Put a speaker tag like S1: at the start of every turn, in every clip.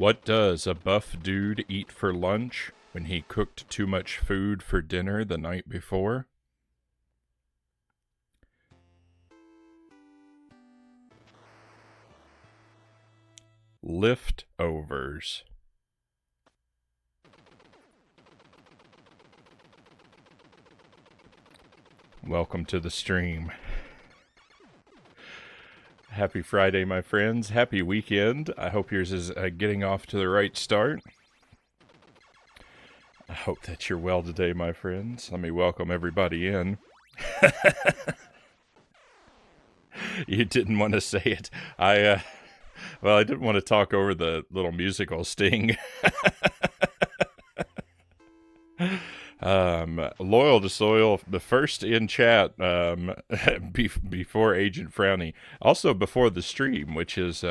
S1: What does a buff dude eat for lunch when he cooked too much food for dinner the night before? Leftovers. Welcome to the stream. Happy Friday, my friends. Happy weekend. I hope yours is getting off to the right start. I hope that you're well today, my friends. Let me welcome everybody in. You didn't want to say it. I didn't want to talk over the little musical sting. Loyal to Soil, the first in chat before Agent Frownie. Also before the stream, which is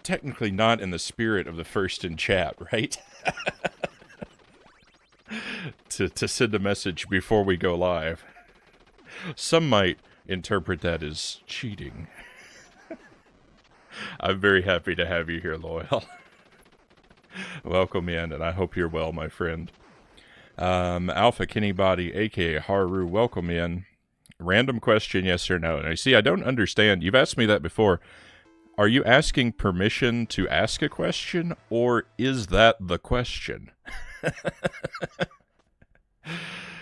S1: technically not in the spirit of the first in chat, right? to send a message before we go live. Some might interpret that as cheating. I'm very happy to have you here, Loyal. Welcome in, and I hope you're well, my friend. Alpha Kennybody, aka Haru, welcome in. Random question, yes or no? And I see, I don't understand. You've asked me that before. Are you asking permission to ask a question, or is that the question?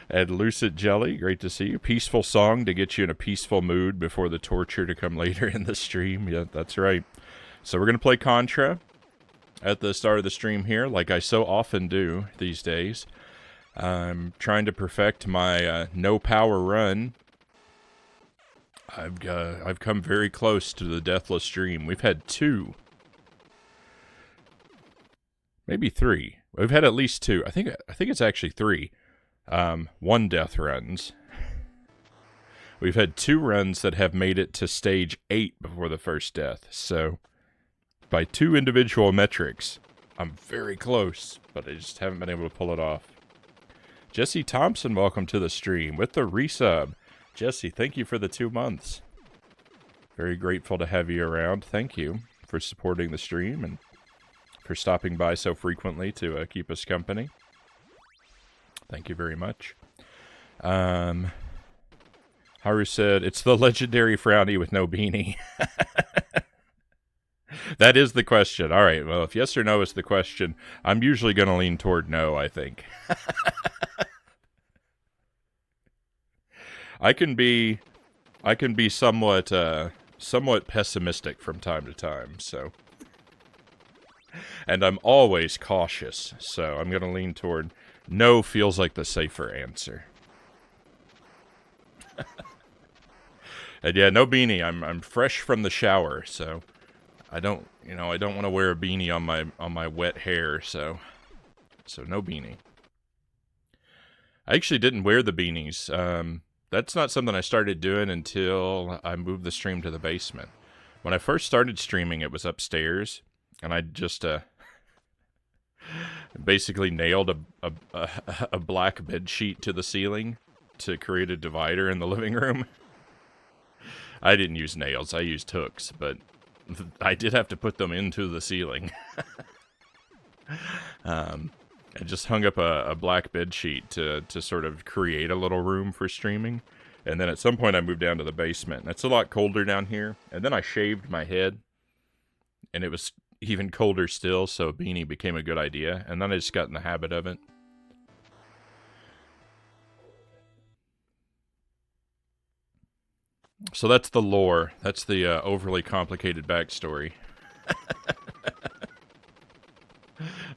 S1: And Lucid Jelly, great to see you. Peaceful song to get you in a peaceful mood before the torture to come later in the stream. Yeah, that's right. So we're going to play Contra at the start of the stream here, like I so often do these days. I'm trying to perfect my no power run. I've come very close to the deathless stream. We've had 2, maybe 3. We've had at least 2. I think it's actually 3. 1 death runs. We've had 2 runs that have made it to stage 8 before the first death. So by 2 individual metrics, I'm very close, but I just haven't been able to pull it off. Jesse Thompson, welcome to the stream with the resub. Jesse, thank you for the 2 months. Very grateful to have you around. Thank you for supporting the stream and for stopping by so frequently to keep us company. Thank you very much. Haru said, it's the legendary Frownie with no beanie. That is the question. All right, well, if yes or no is the question, I'm usually going to lean toward no, I think. I can be somewhat pessimistic from time to time, so. And I'm always cautious, so I'm going to lean toward no feels like the safer answer. And yeah, no beanie. I'm fresh from the shower, so I don't want to wear a beanie on my wet hair, so no beanie. I actually didn't wear the beanies. That's not something I started doing until I moved the stream to the basement. When I first started streaming, it was upstairs, and I just basically nailed a black bed sheet to the ceiling to create a divider in the living room. I didn't use nails, I used hooks, but I did have to put them into the ceiling. I just hung up a black bed sheet to sort of create a little room for streaming. And then at some point I moved down to the basement. And it's a lot colder down here. And then I shaved my head. And it was even colder still, so a beanie became a good idea. And then I just got in the habit of it. So that's the lore. That's the overly complicated backstory.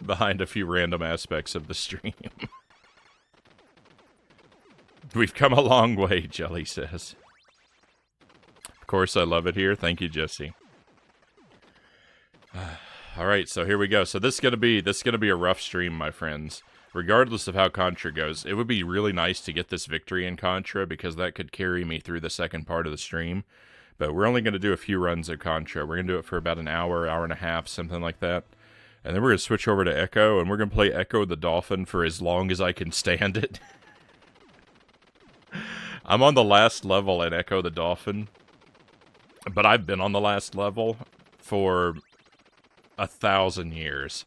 S1: Behind a few random aspects of the stream. We've come a long way, Jelly says. Of course, I love it here. Thank you, Jesse. All right, so here we go. So this is gonna be a rough stream, my friends. Regardless of how Contra goes, it would be really nice to get this victory in Contra because that could carry me through the second part of the stream. But we're only going to do a few runs of Contra. We're going to do it for about an hour, hour and a half, something like that. And then we're going to switch over to Echo, and we're going to play Echo the Dolphin for as long as I can stand it. I'm on the last level at Echo the Dolphin, but I've been on the last level for 1,000 years.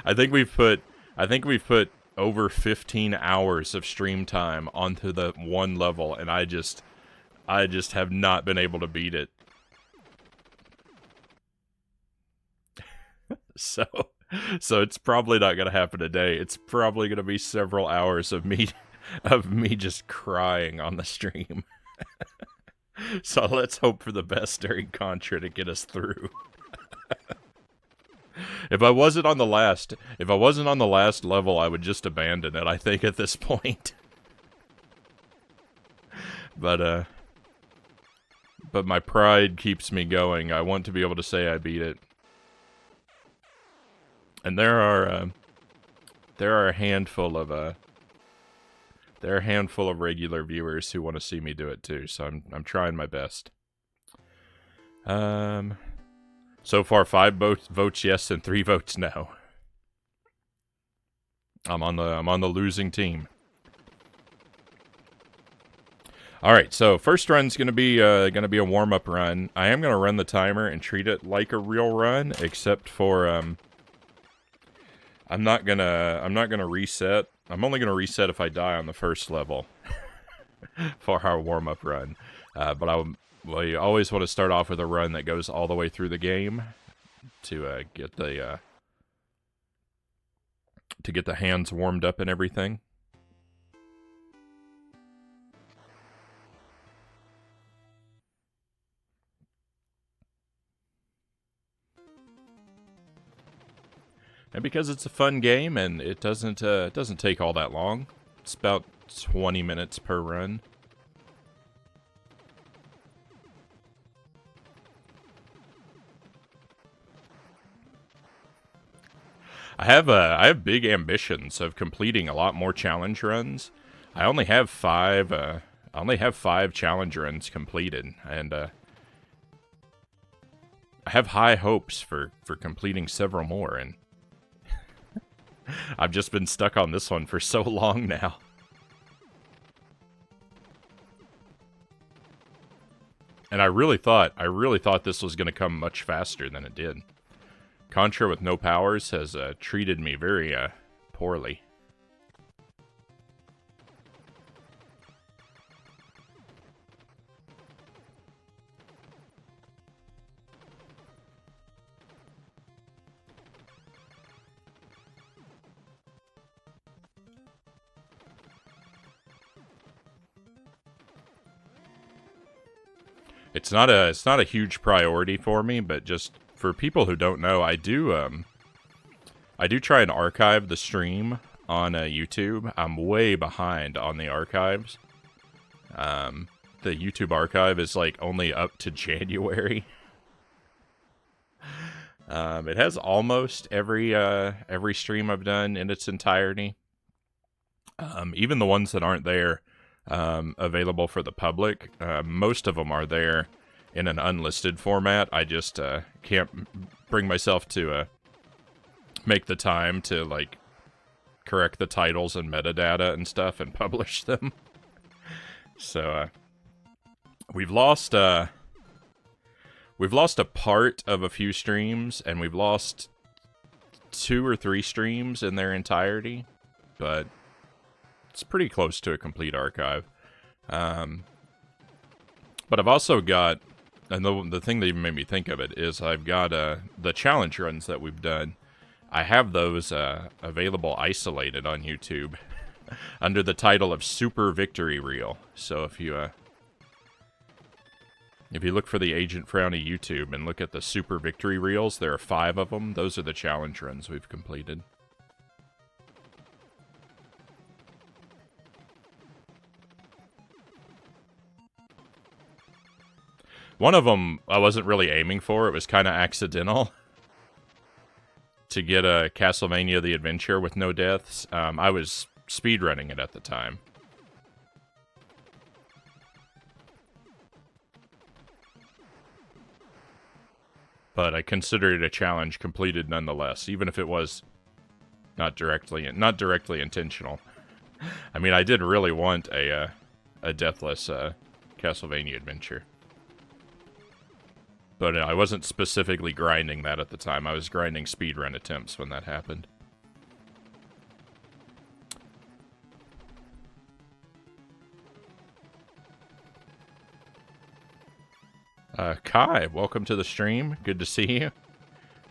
S1: I think we've put over 15 hours of stream time onto the one level, and I just have not been able to beat it. So it's probably not gonna happen today. It's probably gonna be several hours of me just crying on the stream. So let's hope for the best during Contra to get us through. If I wasn't on the last level, I would just abandon it, I think, at this point. But my pride keeps me going. I want to be able to say I beat it. And there are a handful of regular viewers who want to see me do it too, so I'm trying my best. So far 5 votes yes and 3 votes no. I'm on the losing team. All right, so first run's gonna be a warm-up run. I am gonna run the timer and treat it like a real run, except for I'm not gonna reset. I'm only gonna reset if I die on the first level for our warm-up run. But we always want to start off with a run that goes all the way through the game to get the hands warmed up and everything. And because it's a fun game and it doesn't take all that long. It's about 20 minutes per run. I have big ambitions of completing a lot more challenge runs. I only have 5 challenge runs completed, and I have high hopes for completing several more, and I've just been stuck on this one for so long now. And I really thought this was going to come much faster than it did. Contra with no powers has treated me very poorly. It's not a huge priority for me, but just for people who don't know, I do try and archive the stream on YouTube. I'm way behind on the archives. The YouTube archive is like only up to January. It has almost every stream I've done in its entirety. Even the ones that aren't there available for the public. Most of them are there in an unlisted format. I just can't bring myself to make the time to like correct the titles and metadata and stuff and publish them. So we've lost a part of a few streams, and we've lost 2 or 3 streams in their entirety, but it's pretty close to a complete archive. But I've also got, and the thing that even made me think of it is I've got the challenge runs that we've done. I have those available isolated on YouTube under the title of Super Victory Reel. So if you look for the Agent Frownie YouTube and look at the Super Victory Reels, there are 5 of them. Those are the challenge runs we've completed. One of them I wasn't really aiming for. It was kind of accidental to get a Castlevania The Adventure with no deaths. I was speedrunning it at the time. But I considered it a challenge completed nonetheless, even if it was not directly intentional. I mean, I did really want a deathless Castlevania Adventure. But I wasn't specifically grinding that at the time. I was grinding speedrun attempts when that happened. Kai, welcome to the stream. Good to see you.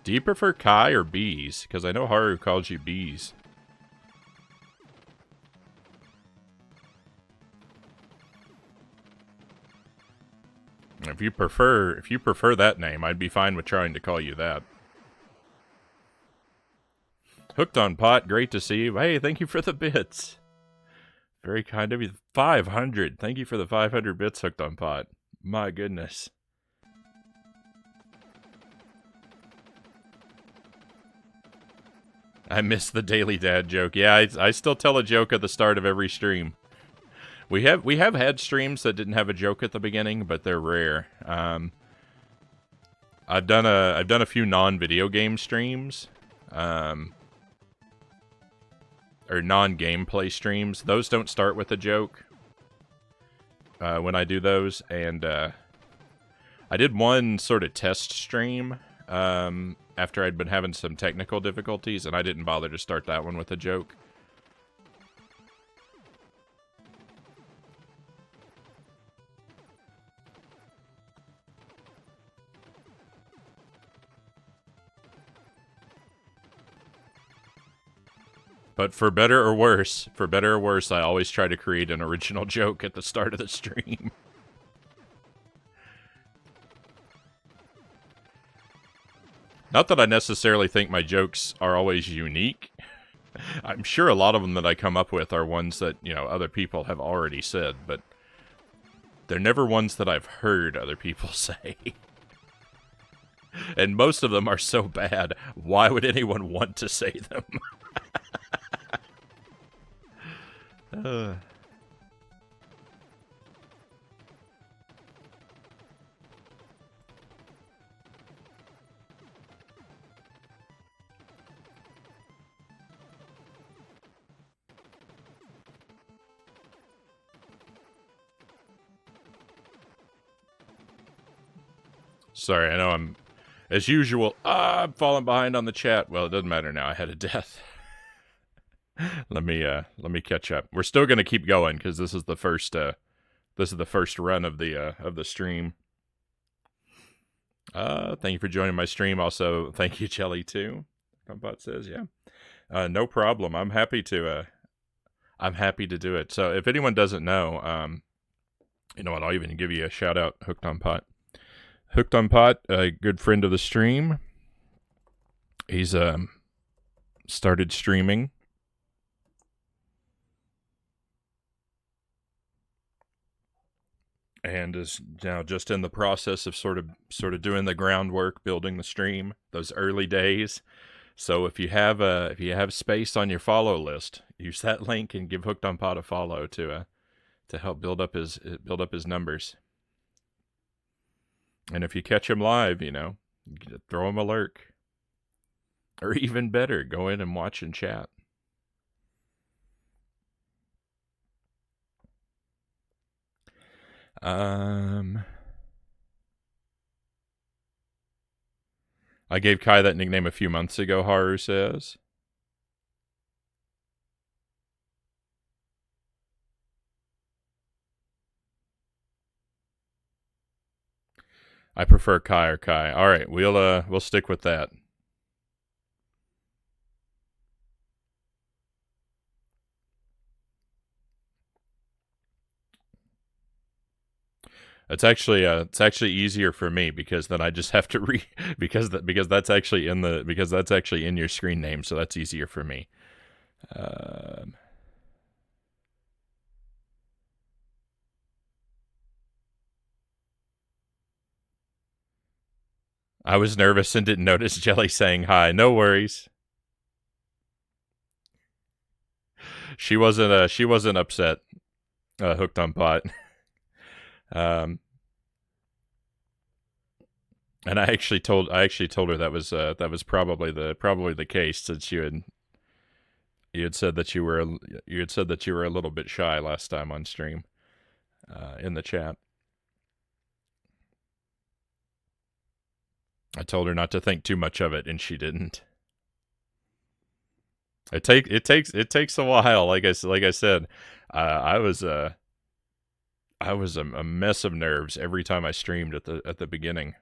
S1: Do you prefer Kai or bees? Because I know Haru calls you bees. If you prefer that name, I'd be fine with trying to call you that. Hooked on Pot, great to see you. Hey, thank you for the bits. Very kind of you. 500. Thank you for the 500 bits, Hooked on Pot. My goodness. I miss the daily dad joke. Yeah, I still tell a joke at the start of every stream. We have had streams that didn't have a joke at the beginning, but they're rare. I've done a few non-video game streams, or non-gameplay streams. Those don't start with a joke. When I do those, and I did one sort of test stream after I'd been having some technical difficulties, and I didn't bother to start that one with a joke. But for better or worse, I always try to create an original joke at the start of the stream. Not that I necessarily think my jokes are always unique. I'm sure a lot of them that I come up with are ones that, you know, other people have already said, but they're never ones that I've heard other people say. And most of them are so bad, why would anyone want to say them? Sorry, I know I'm, as usual, I'm falling behind on the chat. Well, it doesn't matter now. I had a death. Let me catch up. We're still gonna keep going because this is the first run of the stream. Thank you for joining my stream. Also, thank you, Jelly, too. Compot says, yeah. No problem. I'm happy to do it. So if anyone doesn't know, you know what, I'll even give you a shout out, Hooked on Pot. Hooked on Pot, a good friend of the stream. He's started streaming. And is now just in the process of sort of doing the groundwork, building the stream, those early days. So if you have space on your follow list, use that link and give Hooked on Pot a follow to help build up his numbers. And if you catch him live, you know, throw him a lurk. Or even better, go in and watch and chat. I gave Kai that nickname a few months ago, Haru says. I prefer Kai or Kai. All right, we'll stick with that. It's actually easier for me because then I just have to because that's actually in your screen name, so that's easier for me. I was nervous and didn't notice Jelly saying hi. No worries. She wasn't upset. Hooked on Pot. And I actually told her that was probably the case, since you had said that you were a little bit shy last time on stream, in the chat. I told her not to think too much of it, and she didn't. It takes a while. Like I said, I was a mess of nerves every time I streamed at the beginning,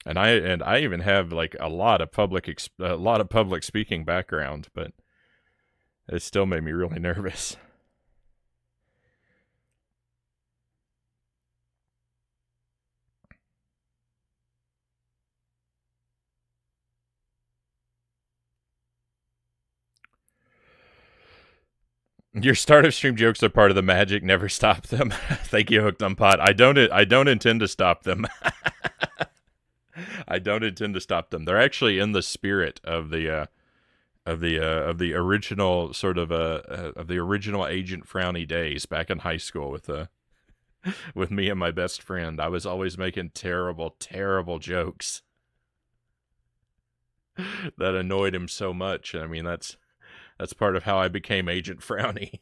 S1: and I even have like a lot of public speaking background, but it still made me really nervous. Your start of stream jokes are part of the magic. Never stop them. Thank you, Hooked on Pot. I don't intend to stop them. I don't intend to stop them. They're actually in the spirit of the original sort of the original Agent Frownie days back in high school with me and my best friend. I was always making terrible jokes that annoyed him so much. I mean, that's part of how I became Agent Frownie.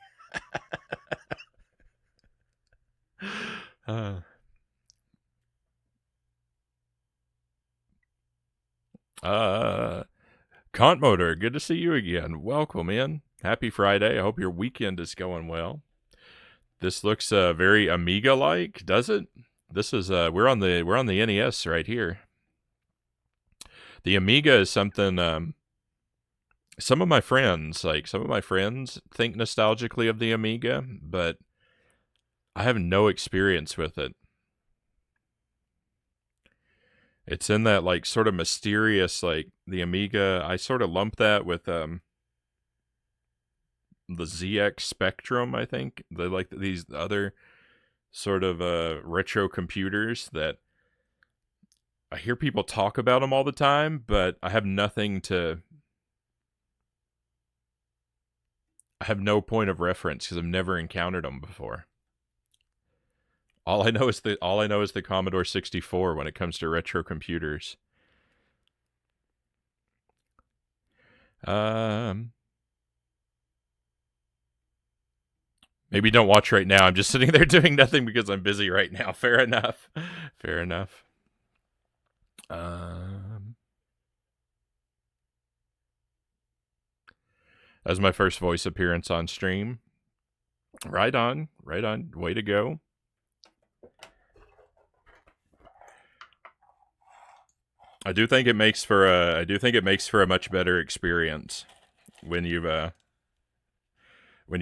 S1: Cont Motor, good to see you again. Welcome in. Happy Friday. I hope your weekend is going well. This looks very Amiga-like, does it? This is we're on the NES right here. The Amiga is something some of my friends think nostalgically of the Amiga, but I have no experience with it. It's in that like sort of mysterious, like the Amiga. I sort of lump that with the ZX Spectrum. I think like these other sort of retro computers that I hear people talk about them all the time, but I have no point of reference because I've never encountered them before. All I know is the Commodore 64 when it comes to retro computers. Maybe don't watch right now. I'm just sitting there doing nothing because I'm busy right now. Fair enough. Fair enough. That was my first voice appearance on stream. Right on. Way to go. I do think it makes for a much better experience when you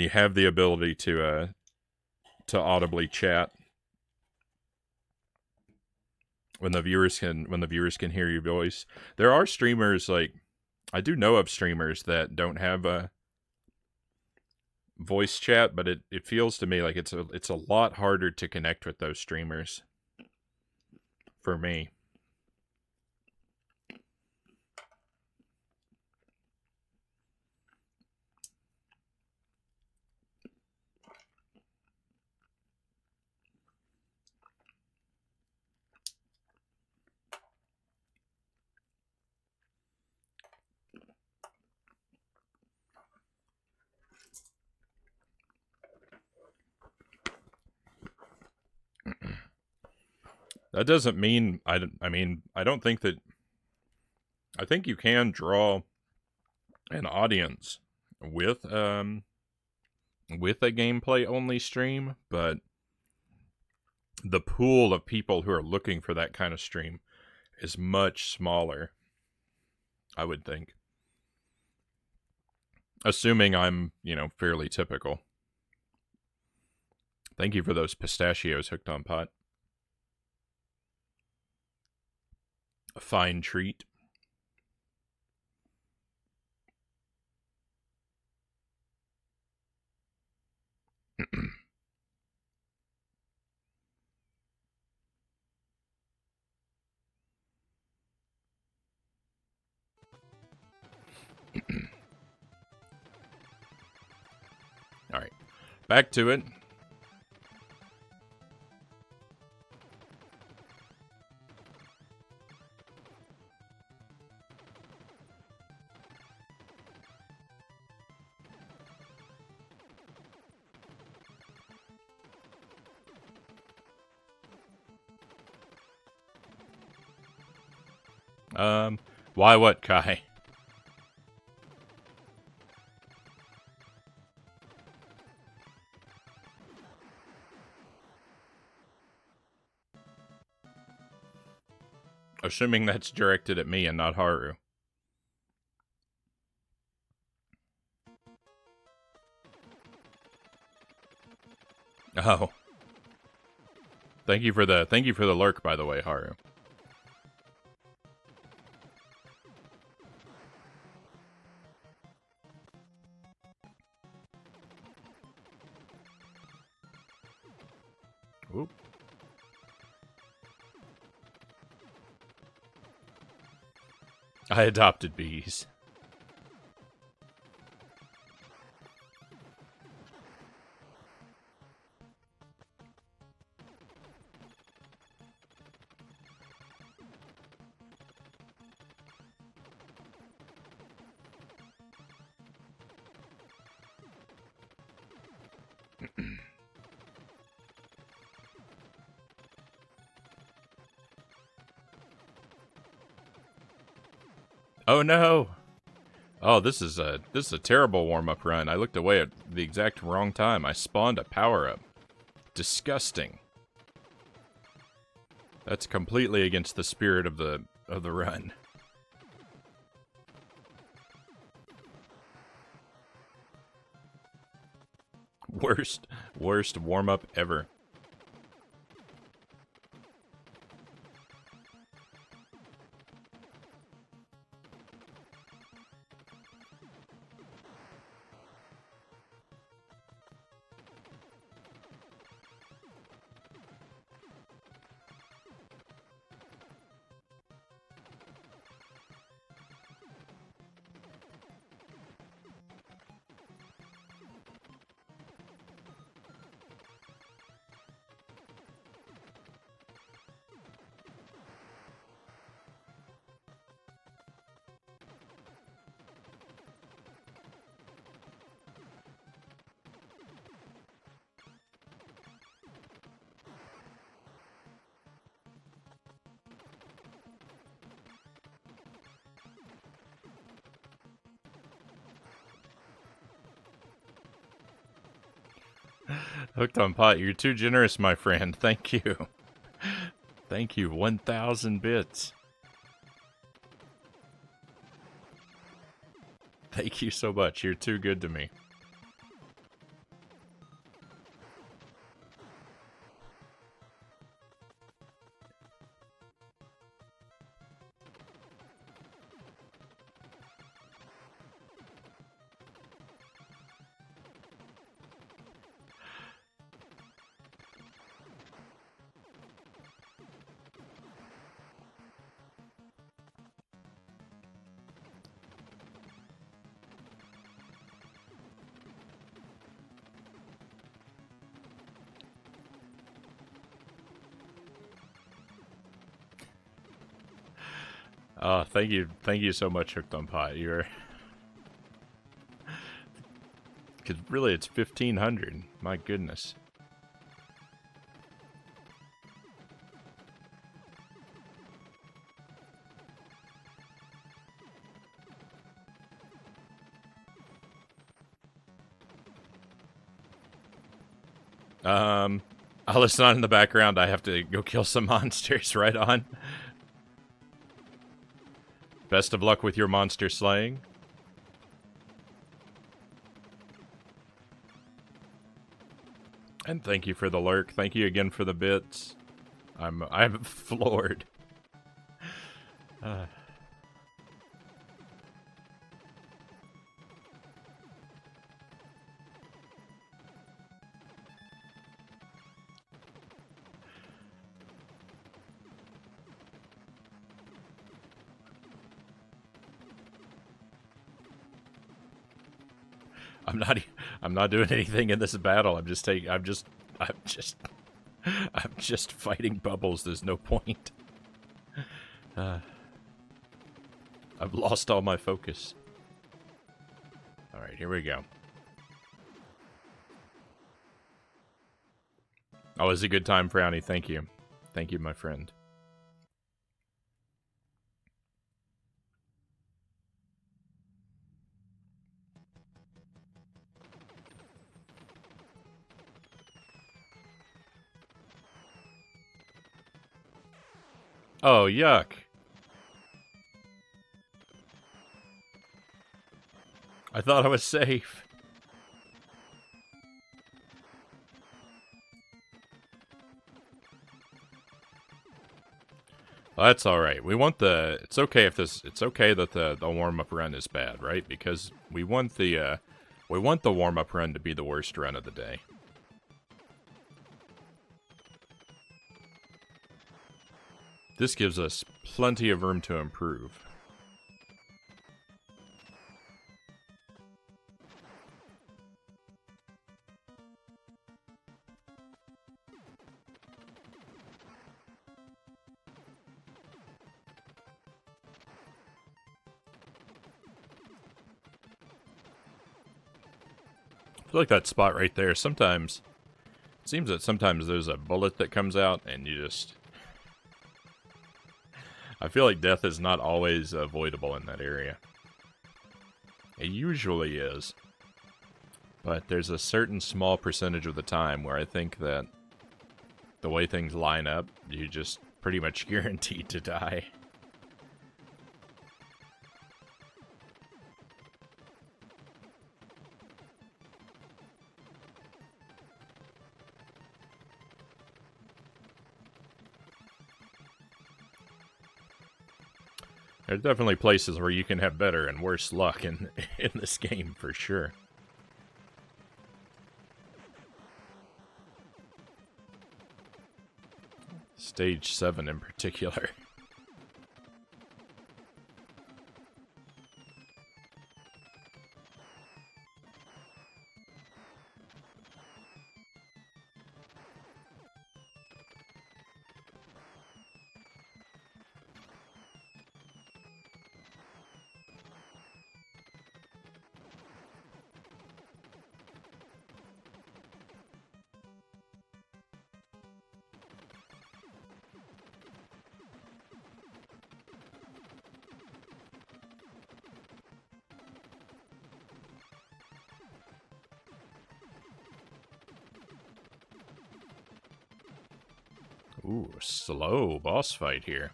S1: have the ability to audibly chat. When the viewers can hear your voice. There are streamers, like I do know of streamers that don't have a voice chat, but it feels to me like it's a lot harder to connect with those streamers for me. That doesn't mean I don't think that. I think you can draw an audience with a gameplay only stream, but the pool of people who are looking for that kind of stream is much smaller, I would think. Assuming I'm, fairly typical. Thank you for those pistachios, Hooked on Pot. A fine treat. All right, back to it. Why what, Kai? Assuming that's directed at me and not Haru. Oh. Thank you for the lurk, by the way, Haru. Oop. I adopted bees. Oh no! Oh, this is a terrible warm-up run. I looked away at the exact wrong time. I spawned a power-up. Disgusting. That's completely against the spirit of the run. Worst warm-up ever. Hooked on pot, you're too generous, my friend. Thank you. Thank you, 1,000 bits. Thank you so much. You're too good to me. Oh, thank you so much, Hooked on Pot. You're... Because really, it's 1,500. My goodness. I'll listen on in the background. I have to go kill some monsters. Right on. Best of luck with your monster slaying. And thank you for the lurk. Thank you again for the bits. I'm floored. I'm not doing anything in this battle. I'm just fighting bubbles. There's no point. I've lost all my focus. All right, here we go. Always a good time, Frownie. Thank you. Thank you, my friend. Oh, yuck. I thought I was safe. Well, that's all right. We want the. It's okay if this. It's okay that the warm up run is bad, right? Because we want the warm up run to be the worst run of the day. This gives us plenty of room to improve. I feel like that spot right there, sometimes, it seems that sometimes there's a bullet that comes out and you just... I feel like death is not always avoidable in that area. It usually is. But there's a certain small percentage of the time where I think that the way things line up, you just pretty much guaranteed to die. There's definitely places where you can have better and worse luck in this game, for sure. Stage 7 in particular. Ooh, slow boss fight here.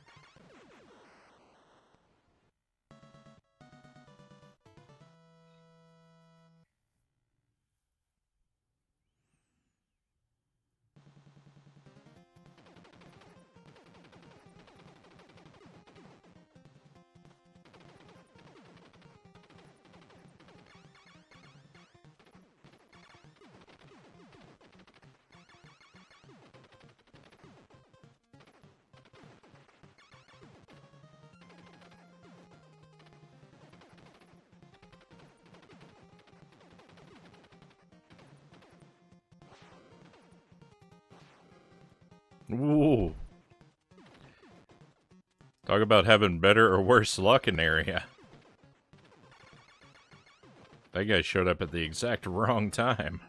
S1: Ooh. Talk about having better or worse luck in area. That guy showed up at the exact wrong time.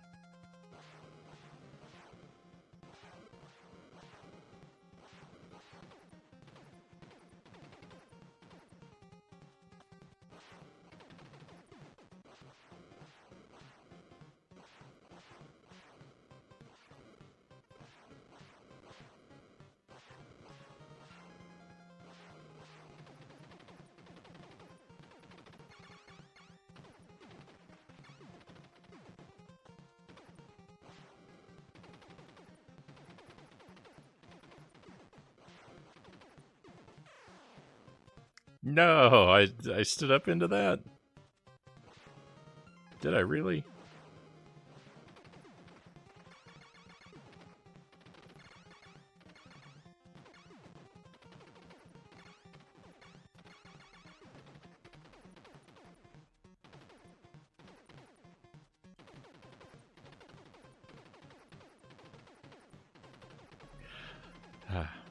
S1: No, I stood up into that. Did I really?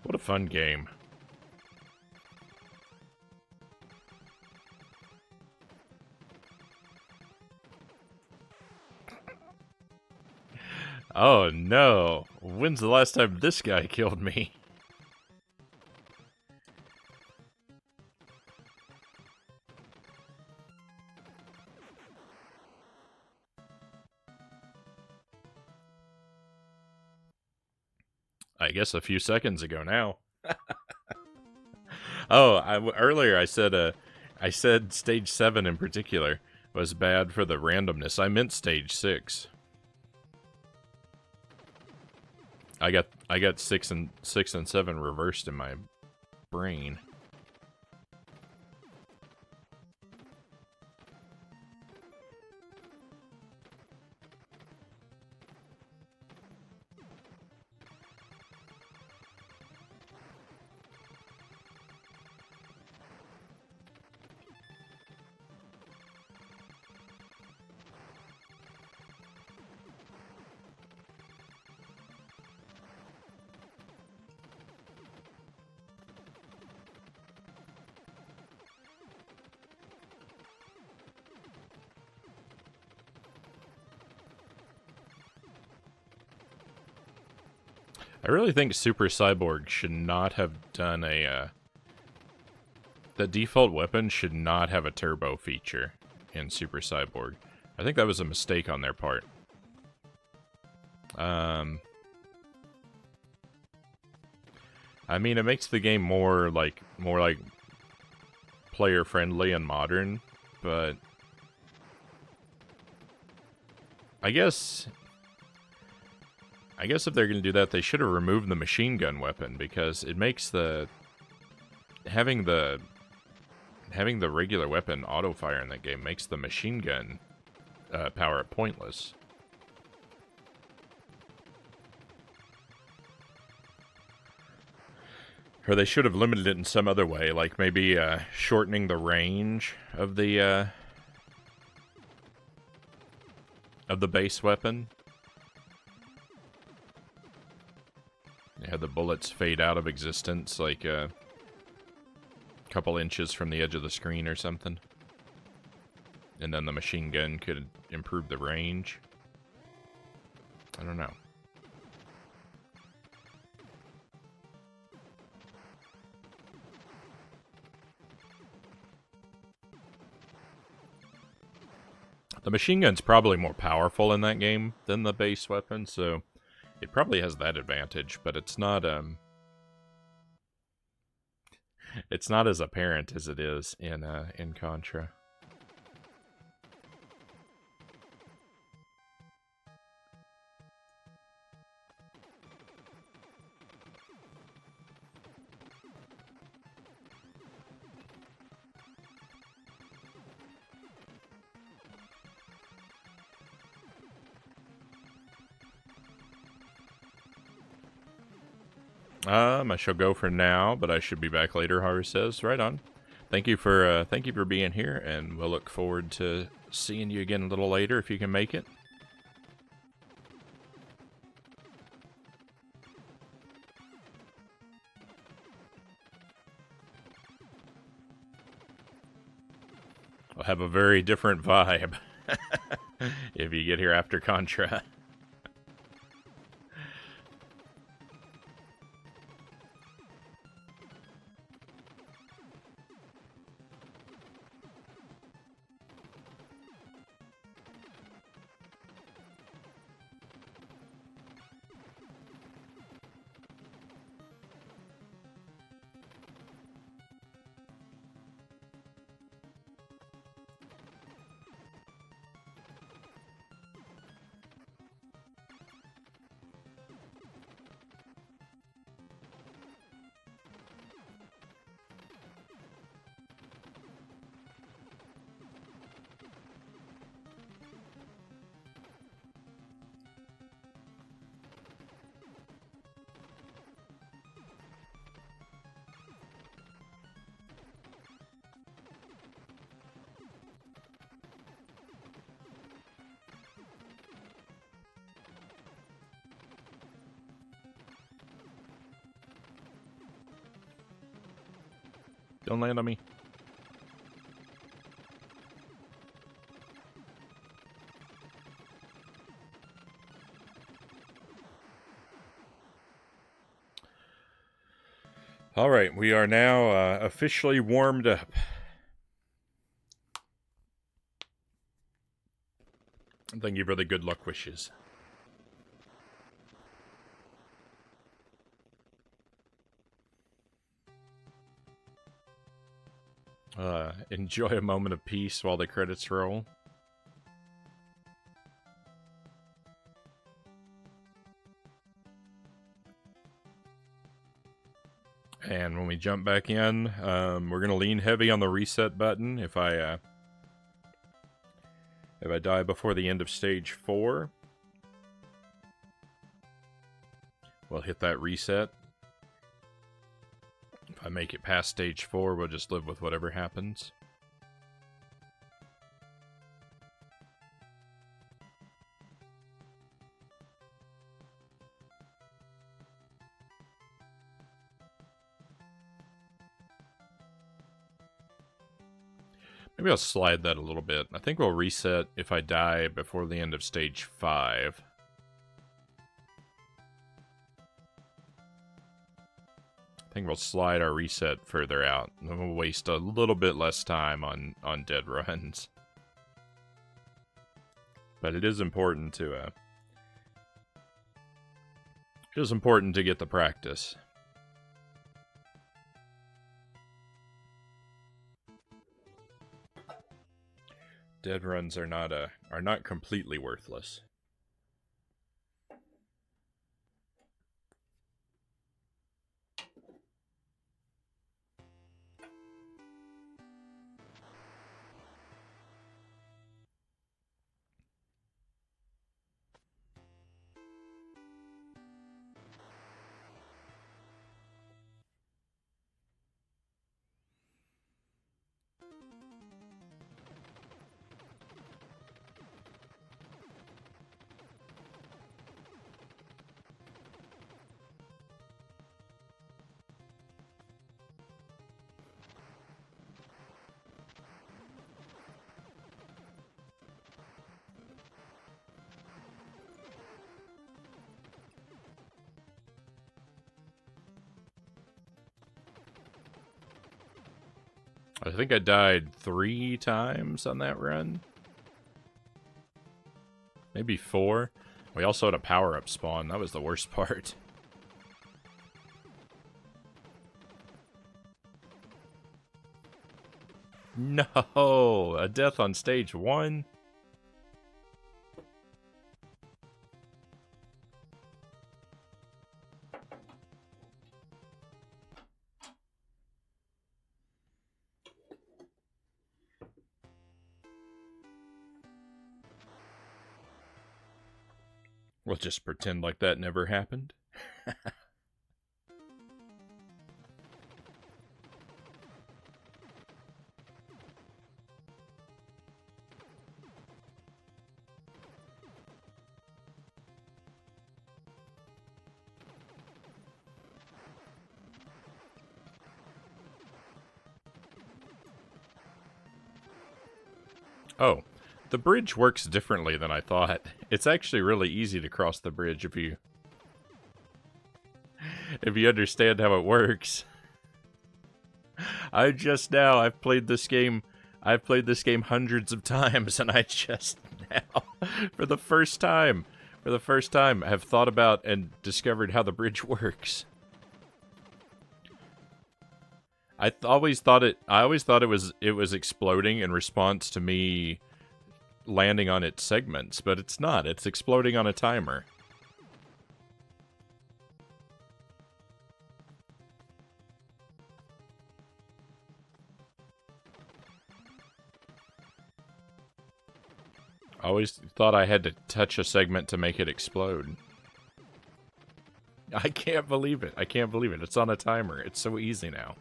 S1: What a fun game. Oh no. When's the last time this guy killed me? I guess a few seconds ago now. Oh, earlier I said stage 7 in particular was bad for the randomness. I meant stage 6. I got 6 and 7 reversed in my brain. I really think Super Cyborg should not have done a, the default weapon should not have a turbo feature in Super Cyborg. I think that was a mistake on their part. I mean, it makes the game more like player friendly and modern, but I guess if they're going to do that, they should have removed the machine gun weapon, because it makes the having the regular weapon auto fire in that game makes the machine gun power pointless. Or they should have limited it in some other way, like maybe shortening the range of the base weapon. They had the bullets fade out of existence, like a couple inches from the edge of the screen or something. And then the machine gun could improve the range. I don't know. The machine gun's probably more powerful in that game than the base weapon, so it probably has that advantage, but it's not as apparent as it is in Contra. I shall go for now, but I should be back later, Haru says. Right on. Thank you for being here, and we'll look forward to seeing you again a little later if you can make it. I'll have a very different vibe if you get here after Contra. Don't land on me. All right, we are now officially warmed up. Thank you for the good luck wishes. Enjoy a moment of peace while the credits roll. And when we jump back in, we're going to lean heavy on the reset button. If I die before the end of stage 4, we'll hit that reset. If I make it past stage 4, we'll just live with whatever happens. Maybe I'll slide that a little bit. I think we'll reset if I die before the end of stage 5. I think we'll slide our reset further out. And we'll waste a little bit less time on dead runs. But it is important to get the practice. Dead runs are not completely worthless. I think I died 3 times on that run. Maybe 4. We also had a power-up spawn. That was the worst part. No! A death on stage 1? We'll just pretend like that never happened. Oh. The bridge works differently than I thought. It's actually really easy to cross the bridge if you understand how it works. I've played this game hundreds of times, and I just now, for the first time, have thought about and discovered how the bridge works. I always thought it was exploding in response to me landing on its segments, but it's not. It's exploding on a timer. I always thought I had to touch a segment to make it explode. I can't believe it. It's on a timer. It's so easy now.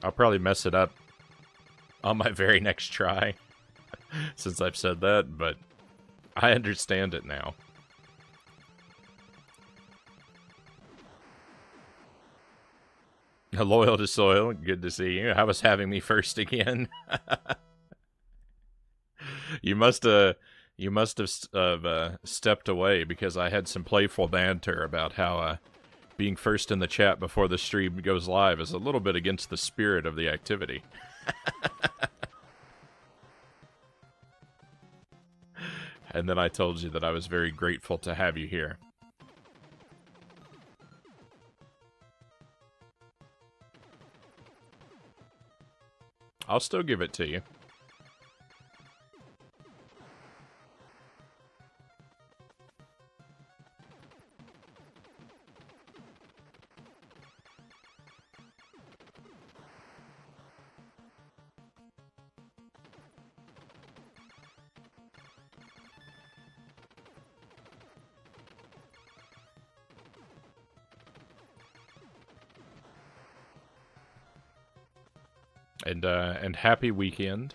S1: I'll probably mess it up on my very next try. Since I've said that, but I understand it now. Loyal to soil, good to see you. How was having me first again? You must have stepped away because I had some playful banter about how being first in the chat before the stream goes live is a little bit against the spirit of the activity. And then I told you that I was very grateful to have you here. I'll still give it to you. And happy weekend.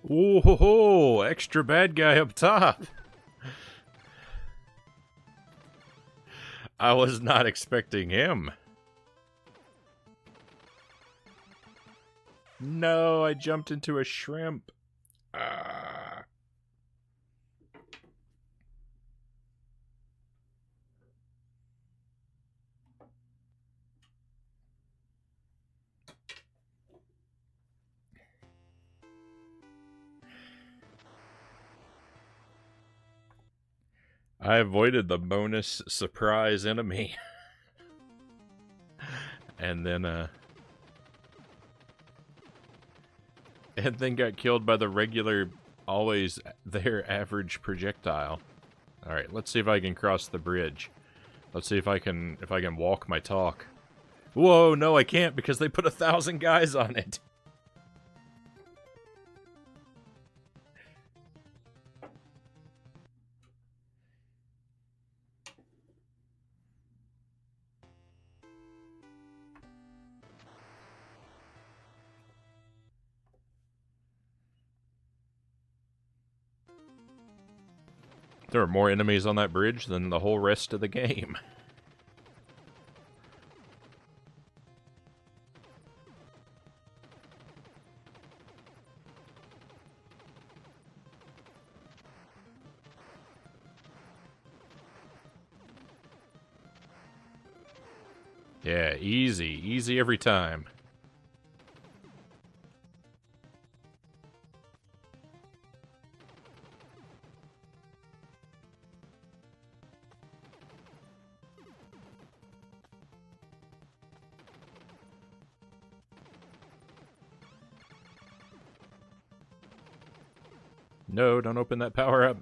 S1: Whoa, extra bad guy up top. I was not expecting him. No, I jumped into a shrimp. I avoided the bonus surprise enemy. And then got killed by the regular, always their average projectile. Alright, let's see if I can cross the bridge. Let's see if I can walk my talk. Whoa, no I can't because they put 1,000 guys on it. There are more enemies on that bridge than the whole rest of the game. Yeah, easy. Easy every time. No, don't open that power up.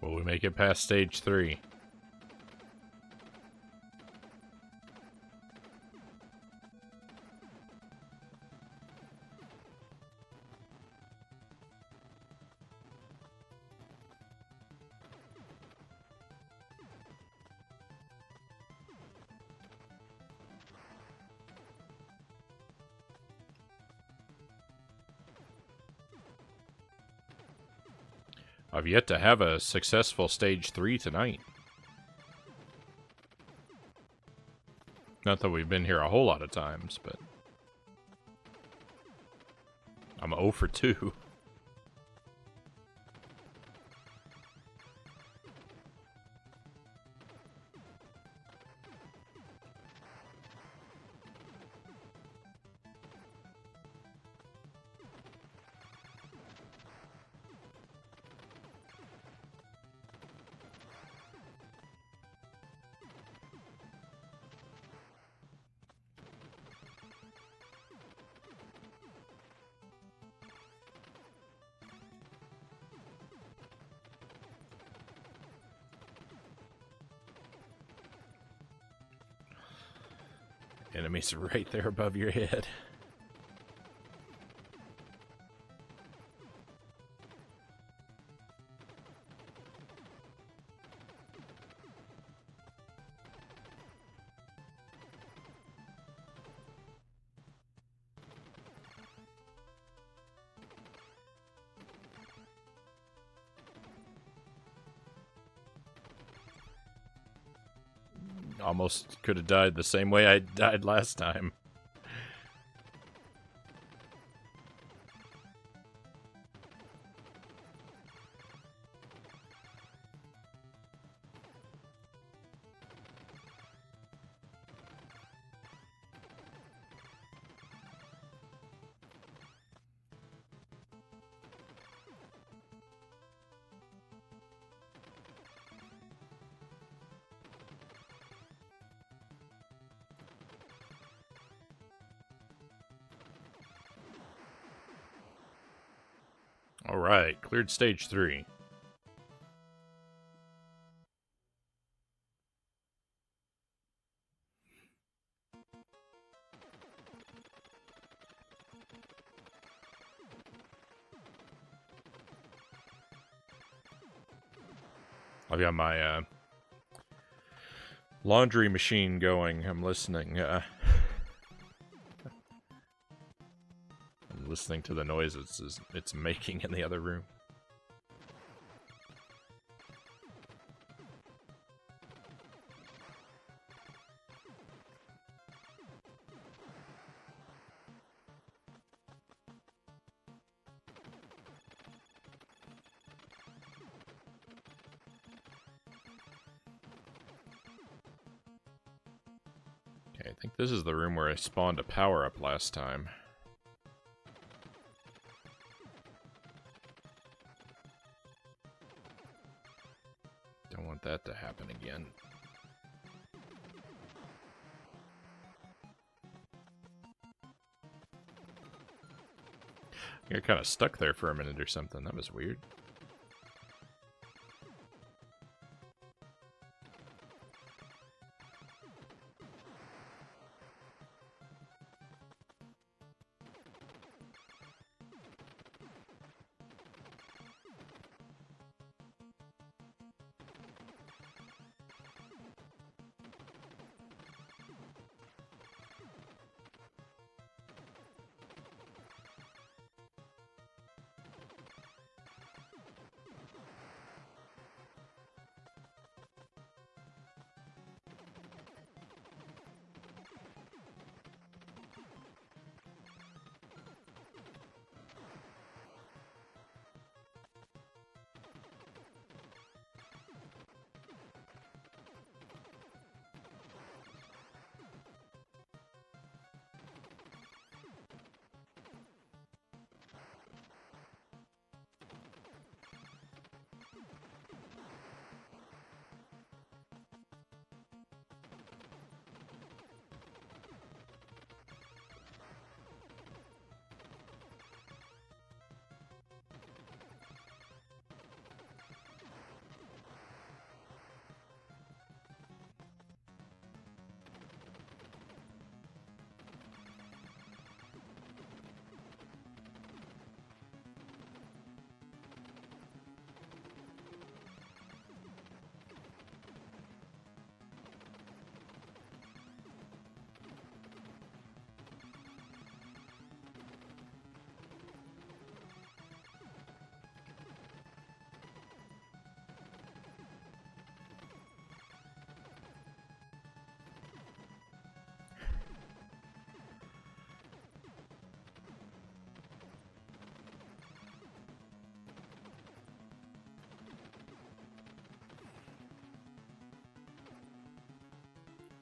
S1: Will we make it past stage 3? I've yet to have a successful stage 3 tonight. Not that we've been here a whole lot of times, but I'm 0 for 2. Enemies right there above your head. Almost could have died the same way I died last time. Alright, cleared stage 3. I've got my laundry machine going. I'm listening. I'm listening to the noises it's making in the other room. Okay, I think this is the room where I spawned a power-up last time. Don't want that to happen again. I got kind of stuck there for a minute or something. That was weird.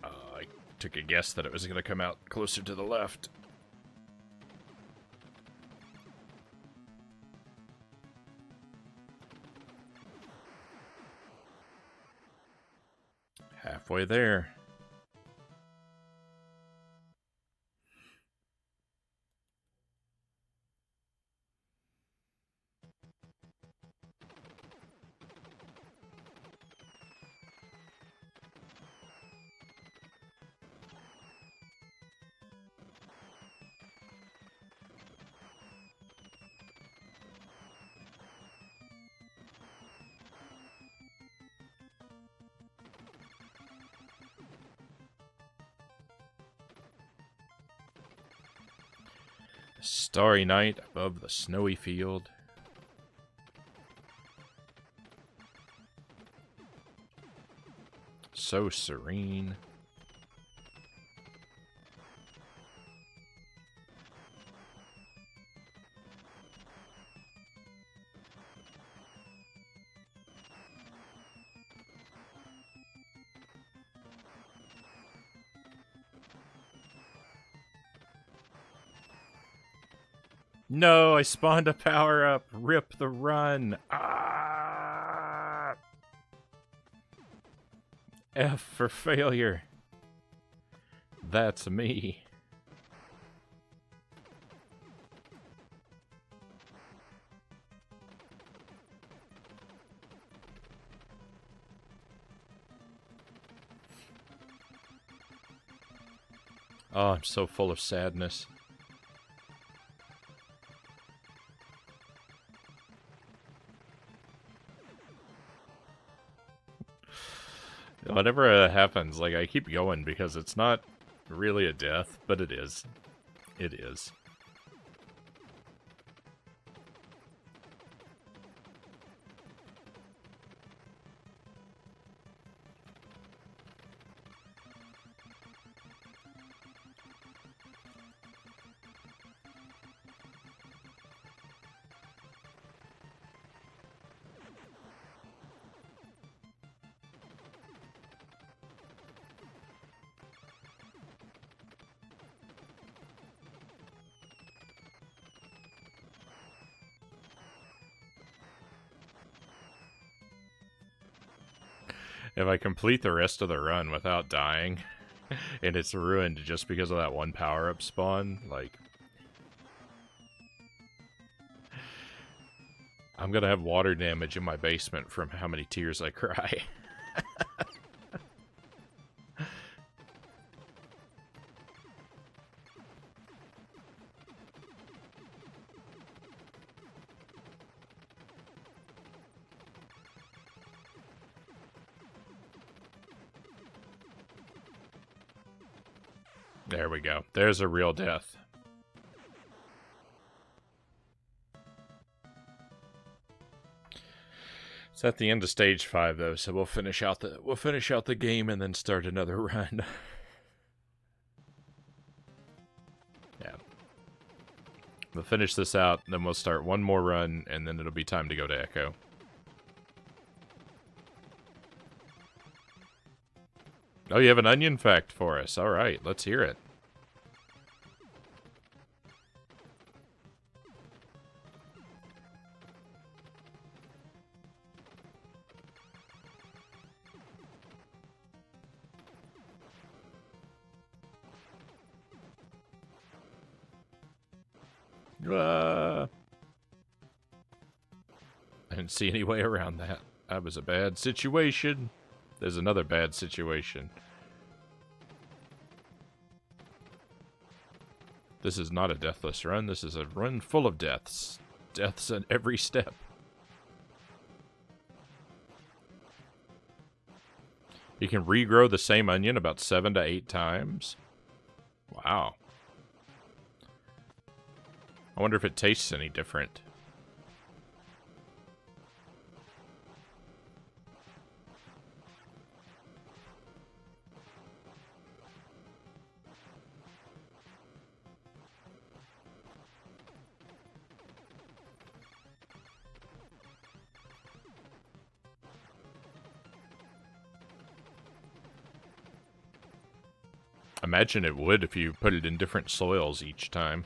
S1: I took a guess that it was going to come out closer to the left. Halfway there. Starry night above the snowy field. So serene. No, I spawned a power-up. Rip the run. Ah! F for failure. That's me. Oh, I'm so full of sadness. Whatever happens, like, I keep going because it's not really a death, but it is. It is. If I complete the rest of the run without dying, and it's ruined just because of that one power-up spawn, like... I'm gonna have water damage in my basement from how many tears I cry. There we go. There's a real death. It's at the end of stage 5 though, so we'll finish out the game and then start another run. Yeah. We'll finish this out, then we'll start one more run, and then it'll be time to go to Echo. Oh, you have an onion fact for us. All right, let's hear it. I didn't see any way around that. That was a bad situation. There's another bad situation. This is not a deathless run. This is a run full of deaths. Deaths at every step. You can regrow the same onion about 7 to 8 times. Wow. I wonder if it tastes any different. Imagine it would if you put it in different soils each time.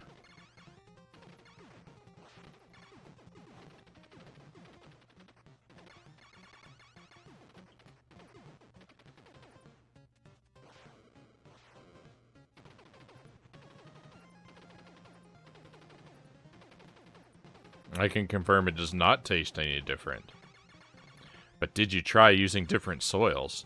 S1: I can confirm it does not taste any different. But did you try using different soils?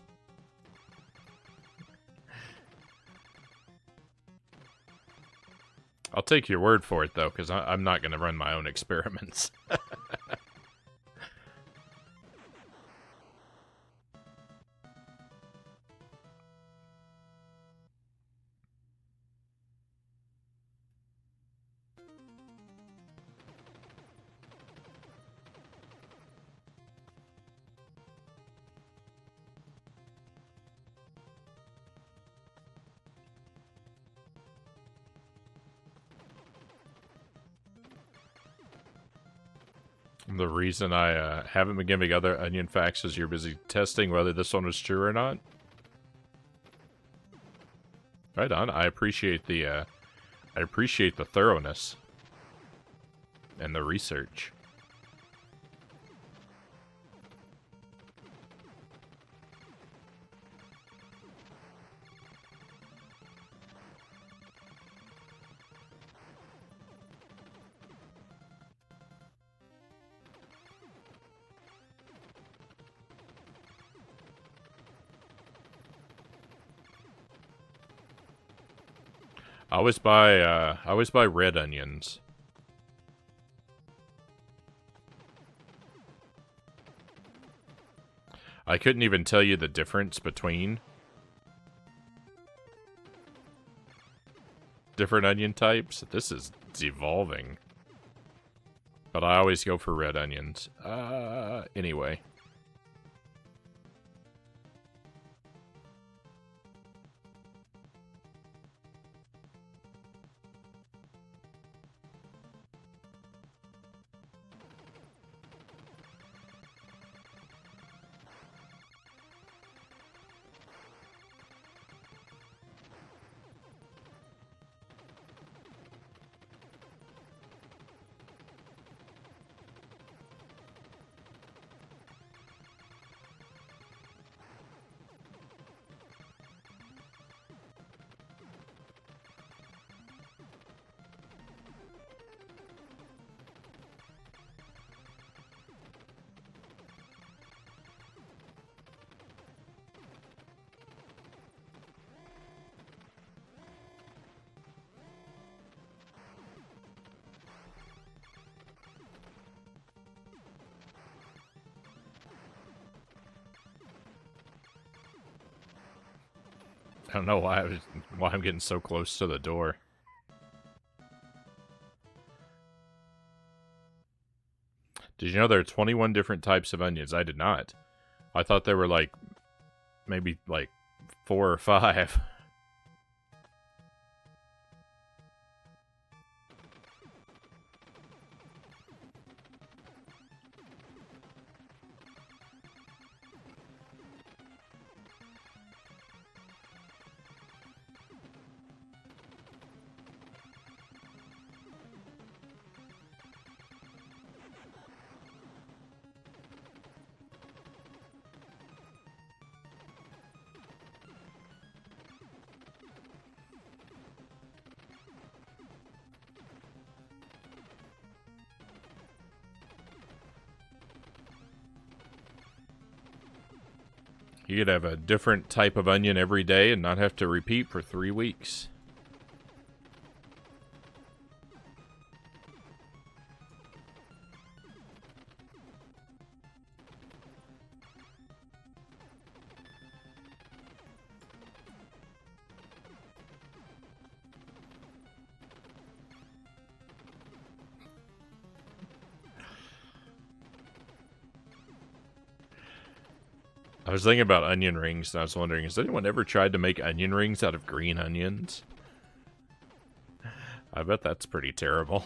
S1: I'll take your word for it, though, because I'm not going to run my own experiments. The reason I haven't been giving other onion facts is you're busy testing whether this one is true or not. Right on. I appreciate the thoroughness and the research. I always buy red onions. I couldn't even tell you the difference between different onion types. This is evolving. But I always go for red onions. Anyway. I don't know why I'm getting so close to the door. Did you know there are 21 different types of onions? I did not. I thought there were like maybe like 4 or 5. You could have a different type of onion every day and not have to repeat for 3 weeks. I was thinking about onion rings, and I was wondering, has anyone ever tried to make onion rings out of green onions? I bet that's pretty terrible.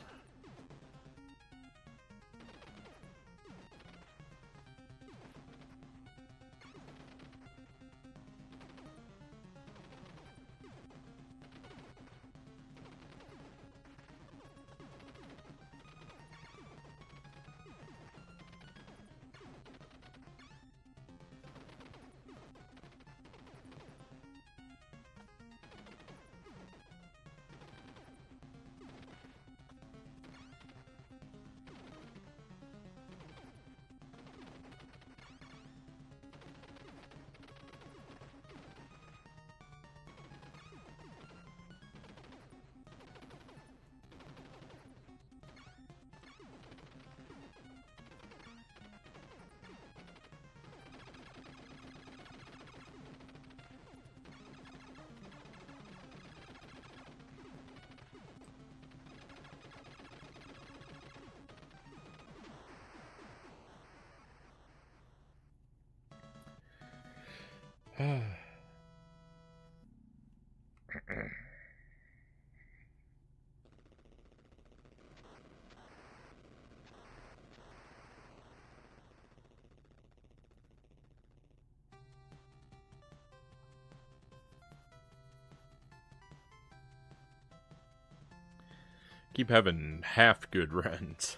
S1: Keep having half good runs.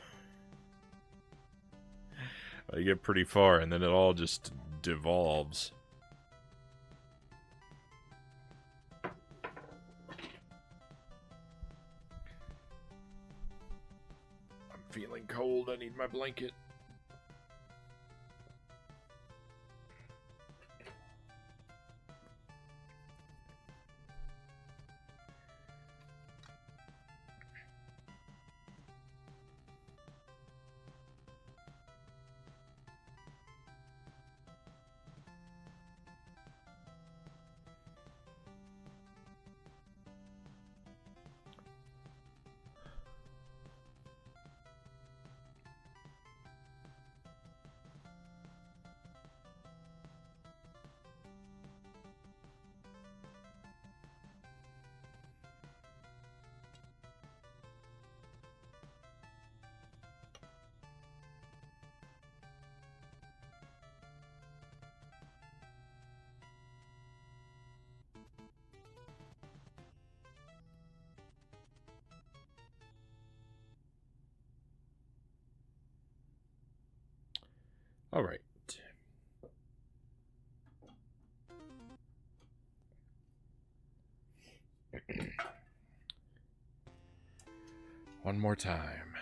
S1: I get pretty far, and then it all just devolves. I'm feeling cold. I need my blanket. All right. One more time.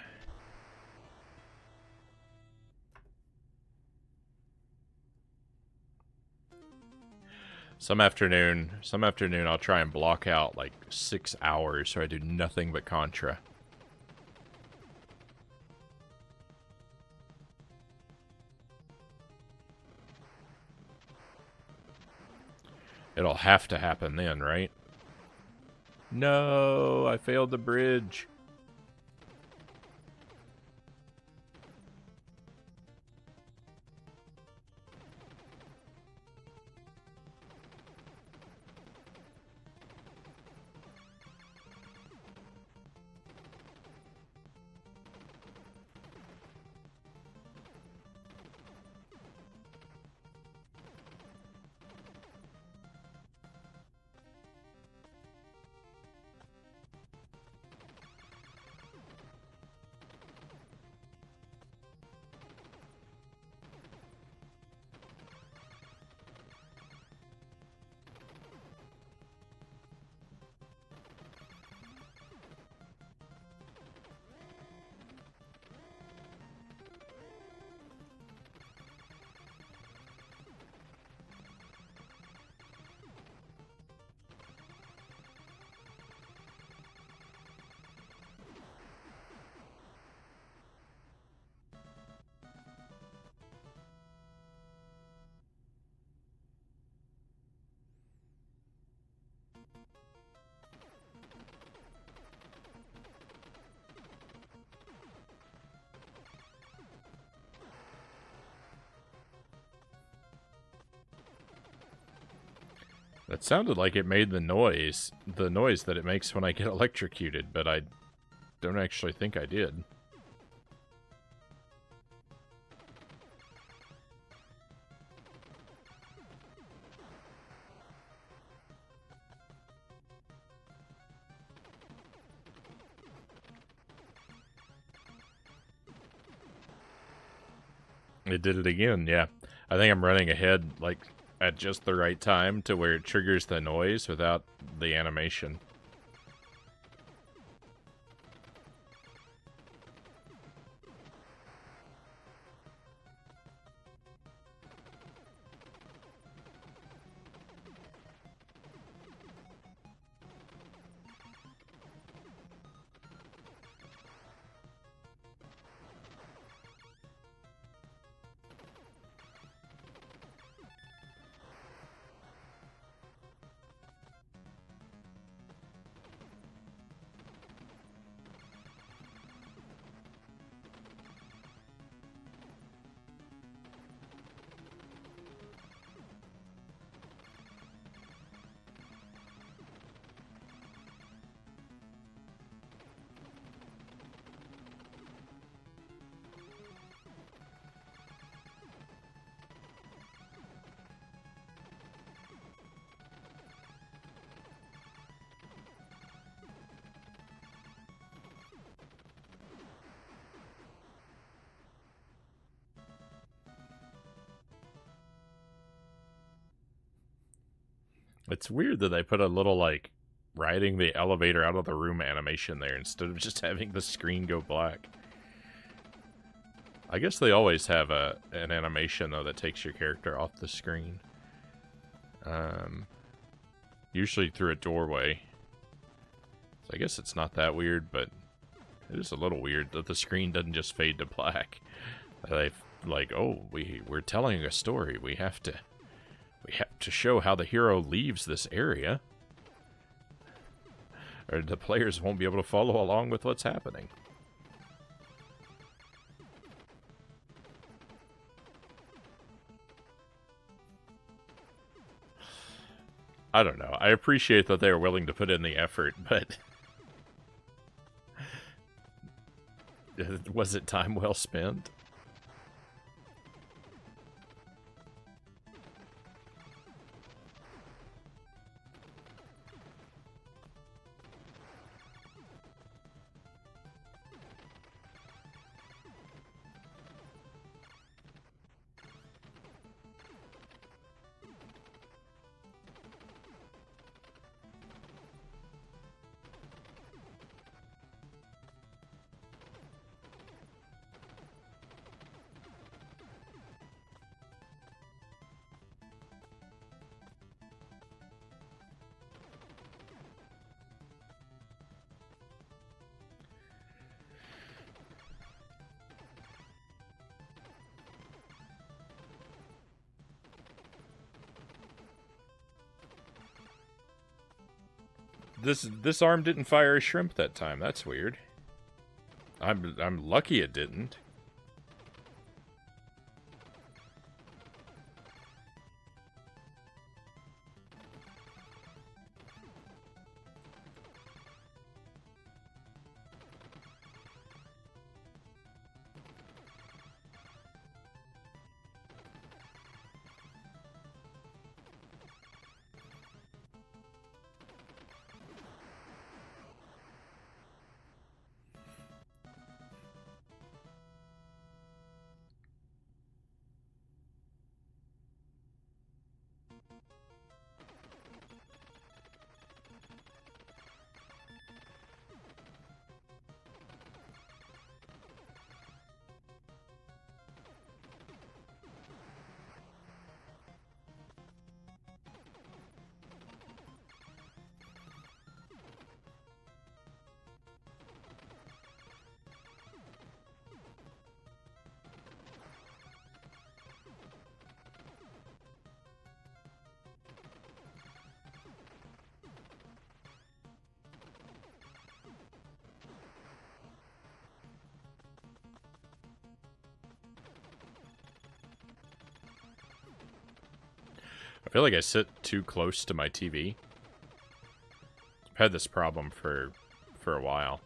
S1: Some afternoon I'll try and block out like 6 hours so I do nothing but Contra. It'll have to happen then, right? No, I failed the bridge. That sounded like it made the noise that it makes when I get electrocuted, but I don't actually think I did. It did it again, yeah. I think I'm running ahead, like, at just the right time to where it triggers the noise without the animation. It's weird that they put a little, like, riding the elevator out of the room animation there instead of just having the screen go black. I guess they always have an animation, though, that takes your character off the screen. Usually through a doorway. So I guess it's not that weird, but it is a little weird that the screen doesn't just fade to black. They've, like, oh, we're telling a story. We have to show how the hero leaves this area, or the players won't be able to follow along with what's happening. I don't know. I appreciate that they are willing to put in the effort, but was it time well spent? this arm didn't fire a shrimp that time. That's weird. I'm lucky it didn't. I feel like I sit too close to my TV. I've had this problem for a while,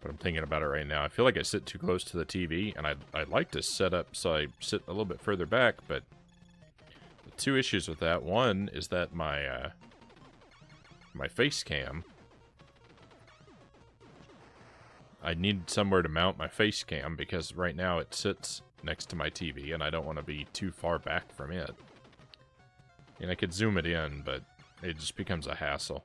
S1: but I'm thinking about it right now. I feel like I sit too close to the TV, and I'd like to set up so I sit a little bit further back, but the two issues with that. One is that my my face cam, I need somewhere to mount my face cam because right now it sits next to my TV, and I don't want to be too far back from it. And I could zoom it in, but it just becomes a hassle.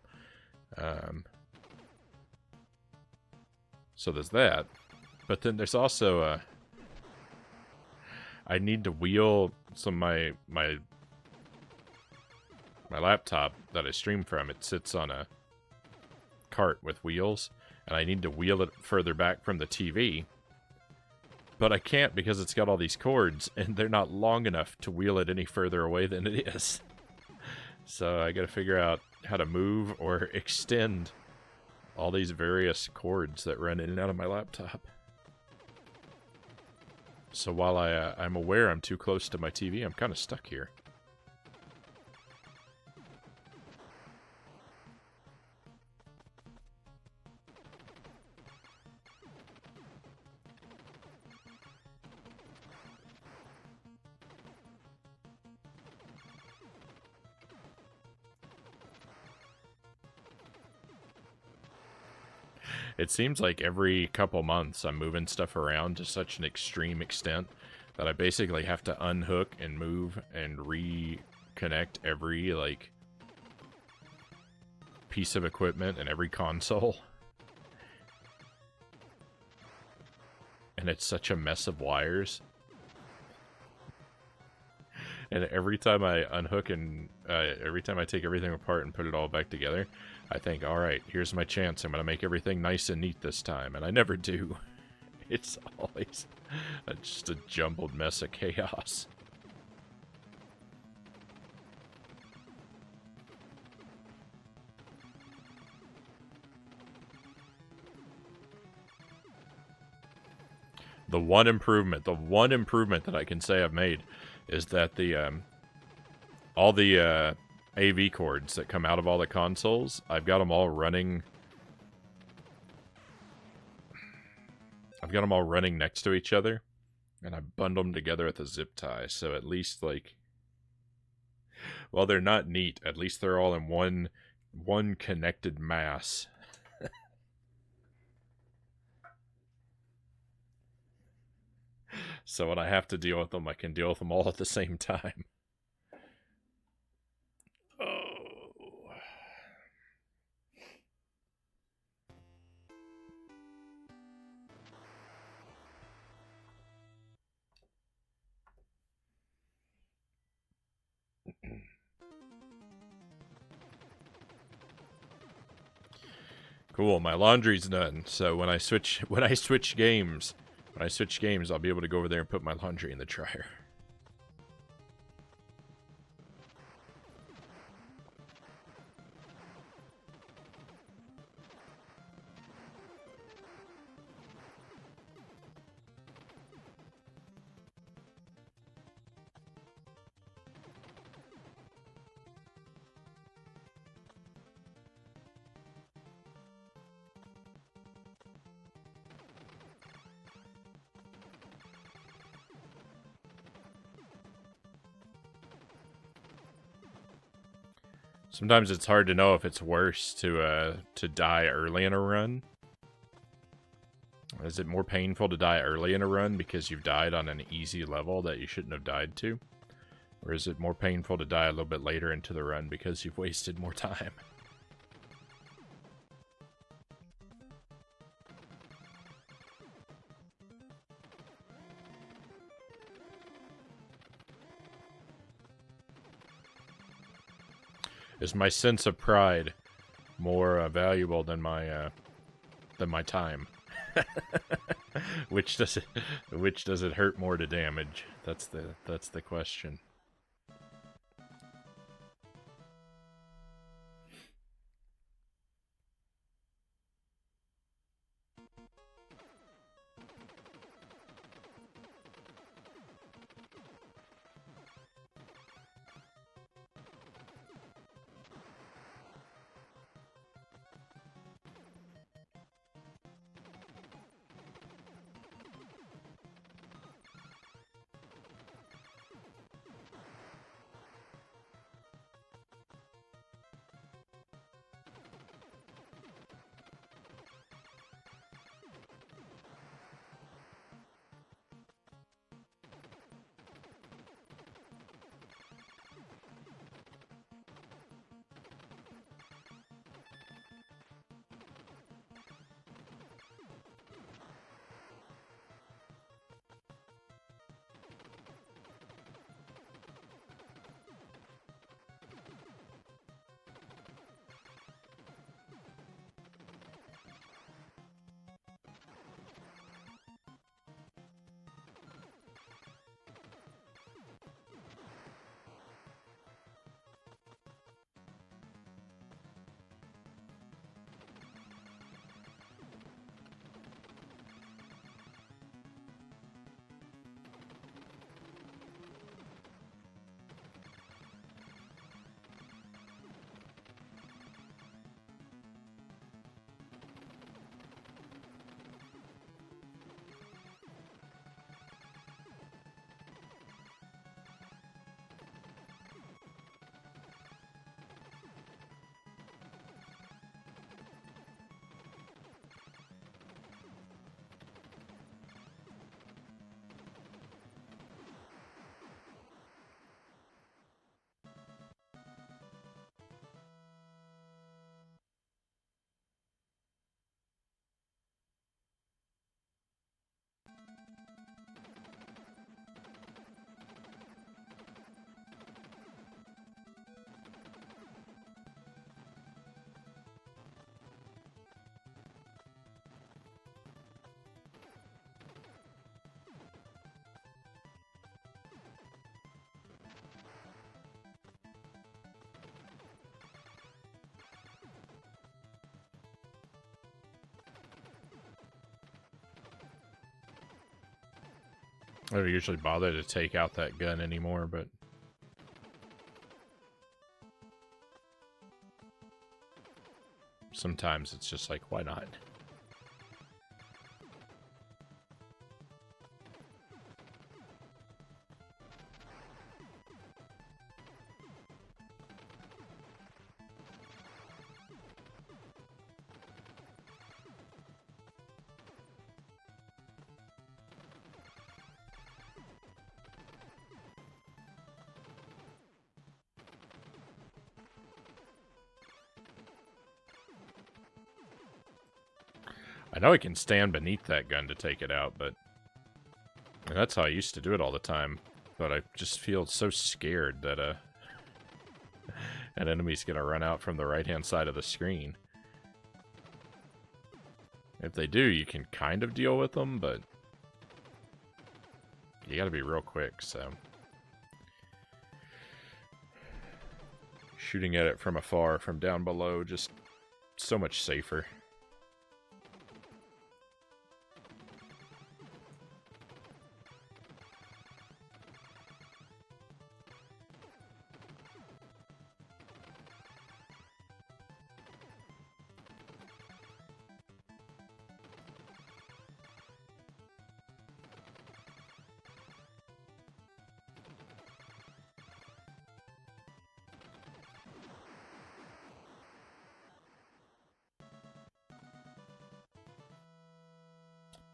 S1: So there's that. But then there's also I need to wheel some my laptop that I stream from. It sits on a cart with wheels, and I need to wheel it further back from the TV. But I can't because it's got all these cords, and they're not long enough to wheel it any further away than it is. So I gotta figure out how to move or extend all these various cords that run in and out of my laptop. So while I'm aware I'm too close to my TV, I'm kind of stuck here. It seems like every couple months I'm moving stuff around to such an extreme extent that I basically have to unhook and move and reconnect every, like, piece of equipment and every console. And it's such a mess of wires. And every time I unhook and every time I take everything apart and put it all back together, I think, all right, here's my chance. I'm going to make everything nice and neat this time. And I never do. It's always just a jumbled mess of chaos. The one improvement that I can say I've made is that all the AV cords that come out of all the consoles, I've got them all running. I've got them all running next to each other, and I bundle them together with a zip tie. So at least, like, well, they're not neat. At least they're all in one connected mass. So when I have to deal with them, I can deal with them all at the same time. Oh. Cool, my laundry's done. So when I switch games, I'll be able to go over there and put my laundry in the dryer. Sometimes it's hard to know if it's worse to die early in a run. Is it more painful to die early in a run because you've died on an easy level that you shouldn't have died to? Or is it more painful to die a little bit later into the run because you've wasted more time? Is my sense of pride more valuable than my time? Which does it hurt more to damage? That's the question. I don't usually bother to take out that gun anymore, but sometimes it's just like, why not? I know I can stand beneath that gun to take it out, but and that's how I used to do it all the time. But I just feel so scared that an enemy's gonna run out from the right-hand side of the screen. If they do, you can kind of deal with them, but you gotta be real quick, so. Shooting at it from afar, from down below, just so much safer.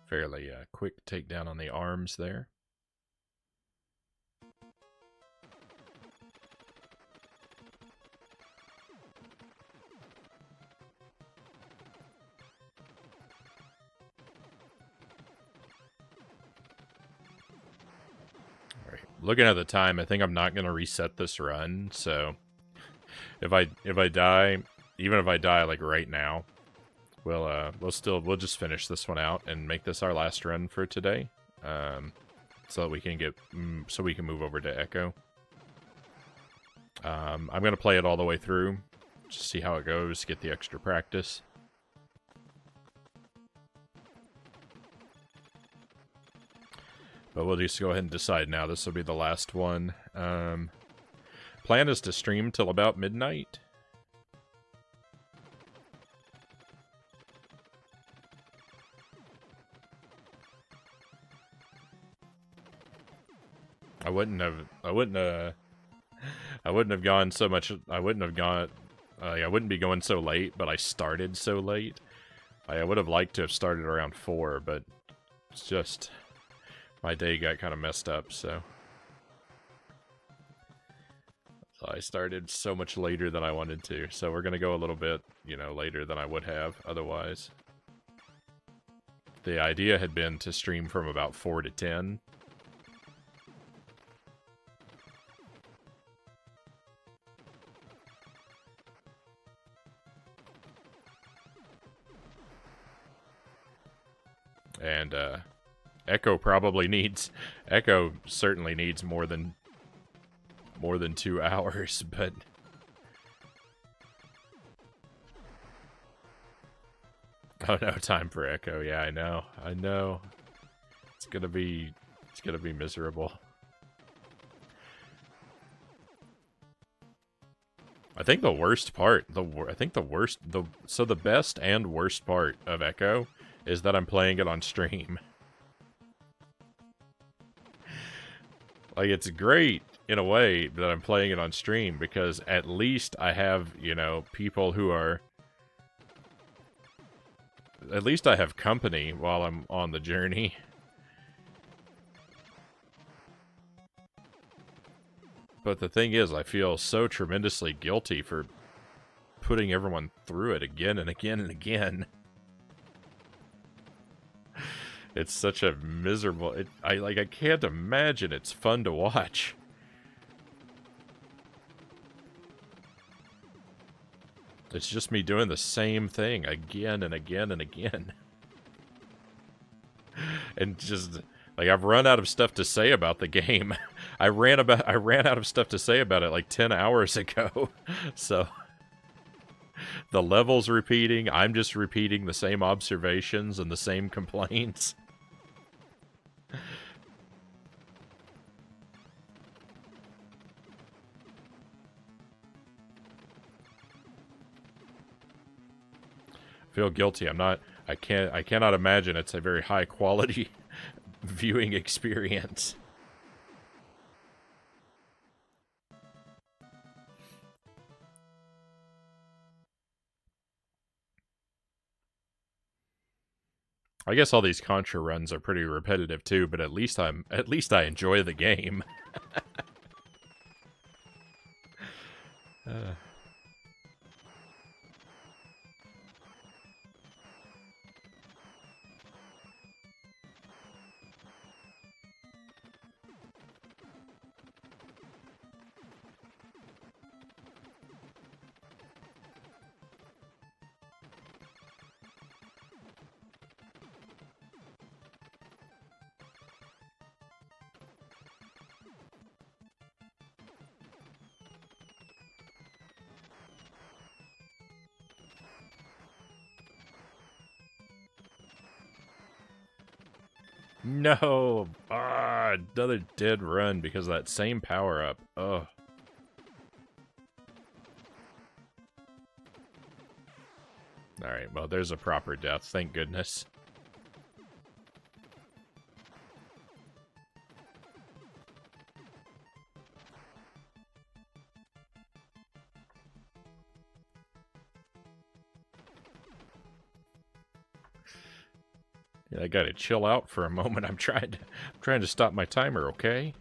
S1: Fairly quick takedown on the arms there. All right. Looking at the time, I think I'm not going to reset this run, so if I die, even if I die like right now, we'll just finish this one out and make this our last run for today, so that we can move over to Echo. I'm gonna play it all the way through, just see how it goes, get the extra practice. But we'll just go ahead and decide now. This will be the last one. Plan is to stream till about midnight. I wouldn't have gone so much. I wouldn't be going so late, but I started so late. I would have liked to have started around 4, but it's just my day got kind of messed up, so I started so much later than I wanted to. So we're gonna go a little bit, later than I would have otherwise. The idea had been to stream from about 4 to 10. And Echo certainly needs more than 2 hours, but oh no, time for Echo. Yeah, I know. It's gonna be miserable. I think the worst part, so the best and worst part of Echo is that I'm playing it on stream. Like, it's great in a way that I'm playing it on stream, because at least I have, people who are... At least I have company while I'm on the journey. But the thing is, I feel so tremendously guilty for putting everyone through it again and again and again. It's such a miserable... I can't imagine it's fun to watch. It's just me doing the same thing again and again and again. And just... Like, I've run out of stuff to say about the game. I ran out of stuff to say about it like 10 hours ago. So... The level's repeating, I'm just repeating the same observations and the same complaints. Feel guilty. I cannot imagine it's a very high quality viewing experience. I guess all these Contra runs are pretty repetitive too, but at least I enjoy the game. No! Ah, another dead run because of that same power-up. Ugh. Alright, well, there's a proper death, thank goodness. Yeah, I gotta chill out for a moment. I'm trying to stop my timer, okay?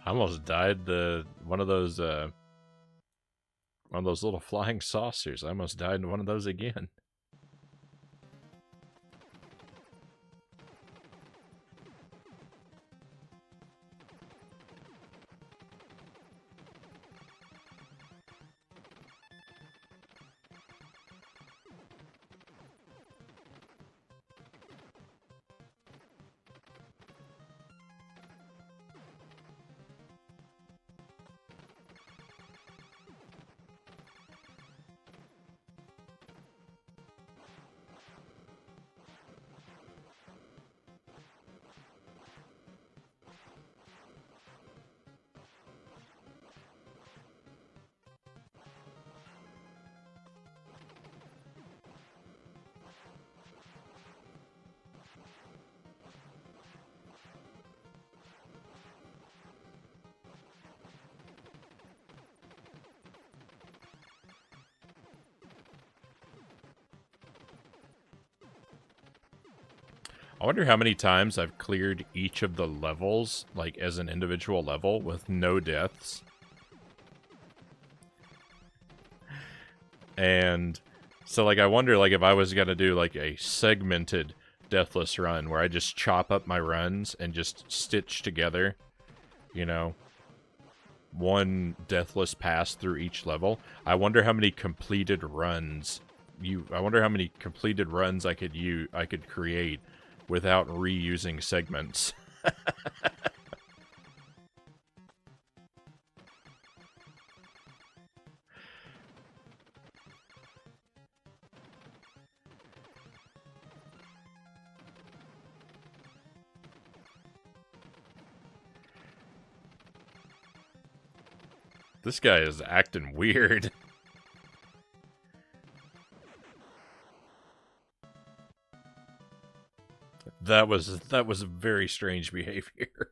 S1: I almost died one of those little flying saucers. I almost died in one of those again. I wonder how many times I've cleared each of the levels, like, as an individual level with no deaths. And so, like, I wonder, like, if I was gonna do, like, a segmented deathless run where I just chop up my runs and just stitch together, you know, one deathless pass through each level. I wonder how many completed runs I could create without reusing segments. This guy is acting weird. That was very strange behavior.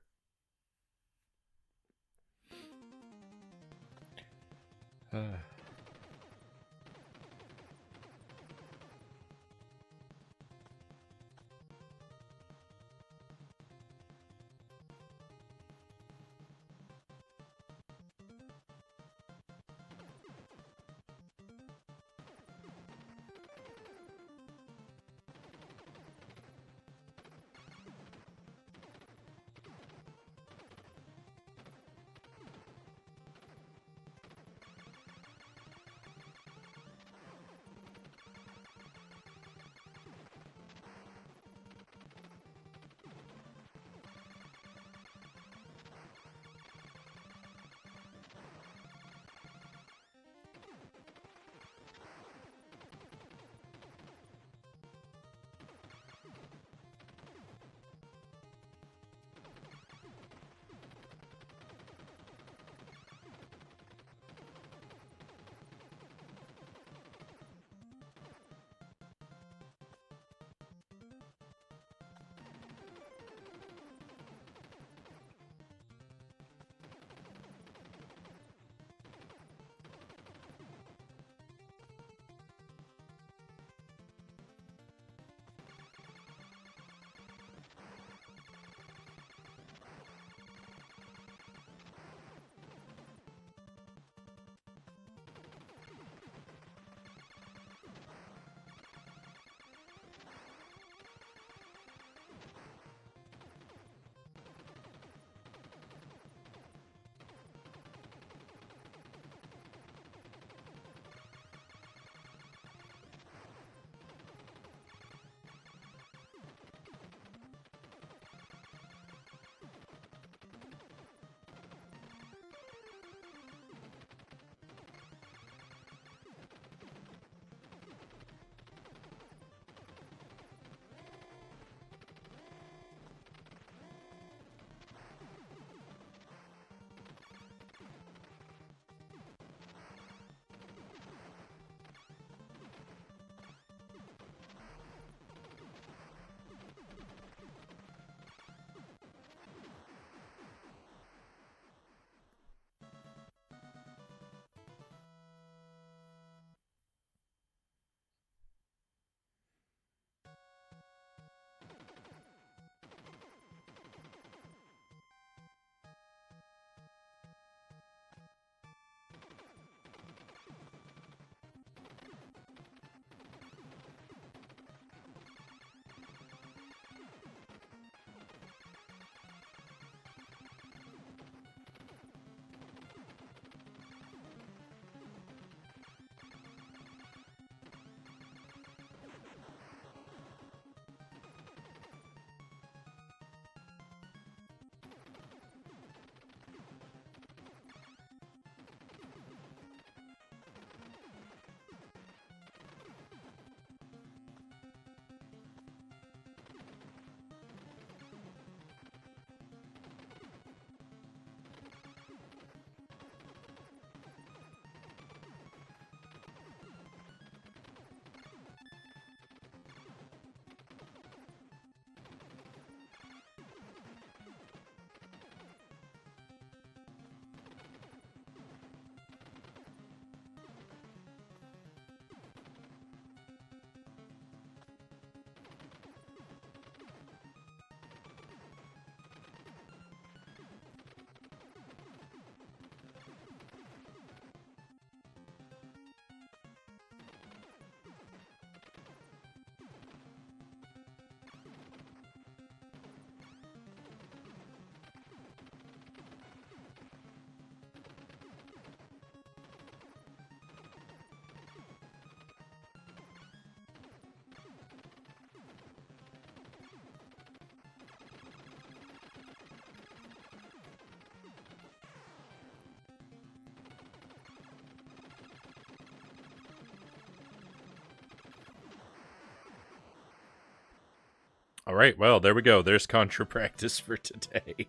S1: All right, well, there we go. There's Contra practice for today.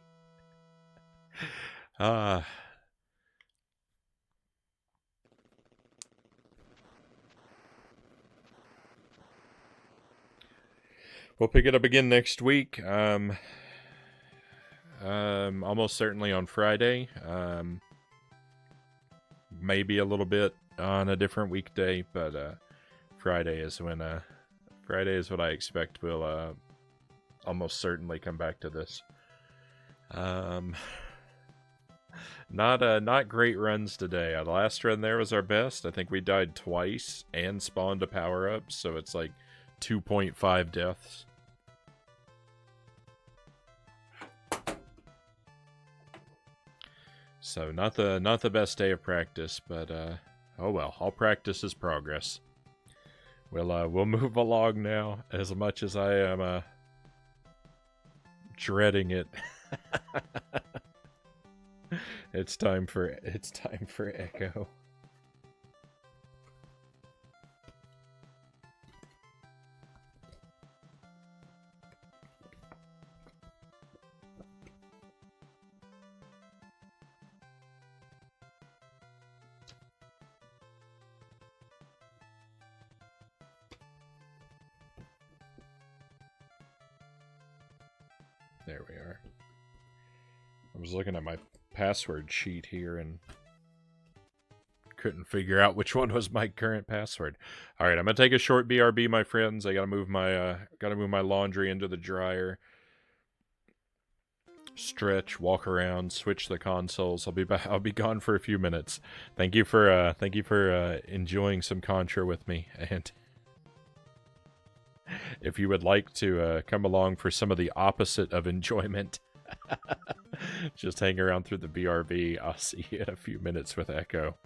S1: We'll pick it up again next week. Almost certainly on Friday. Maybe a little bit on a different weekday, but Friday is when Friday is what I expect will almost certainly come back to this. Not great runs today. The last run there was our best. I think we died twice and spawned a power up, so it's like 2.5 deaths. So not the best day of practice, but oh well. All practice is progress. We'll move along now. As much as I am dreading it, it's time for Echo. There we are. I was looking at my password sheet here and couldn't figure out which one was my current password. All right, I'm gonna take a short BRB, my friends. I gotta move my laundry into the dryer. Stretch, walk around, switch the consoles. I'll be gone for a few minutes. Thank you for enjoying some Contra with me, and if you would like to come along for some of the opposite of enjoyment, just hang around through the BRB. I'll see you in a few minutes with Echo.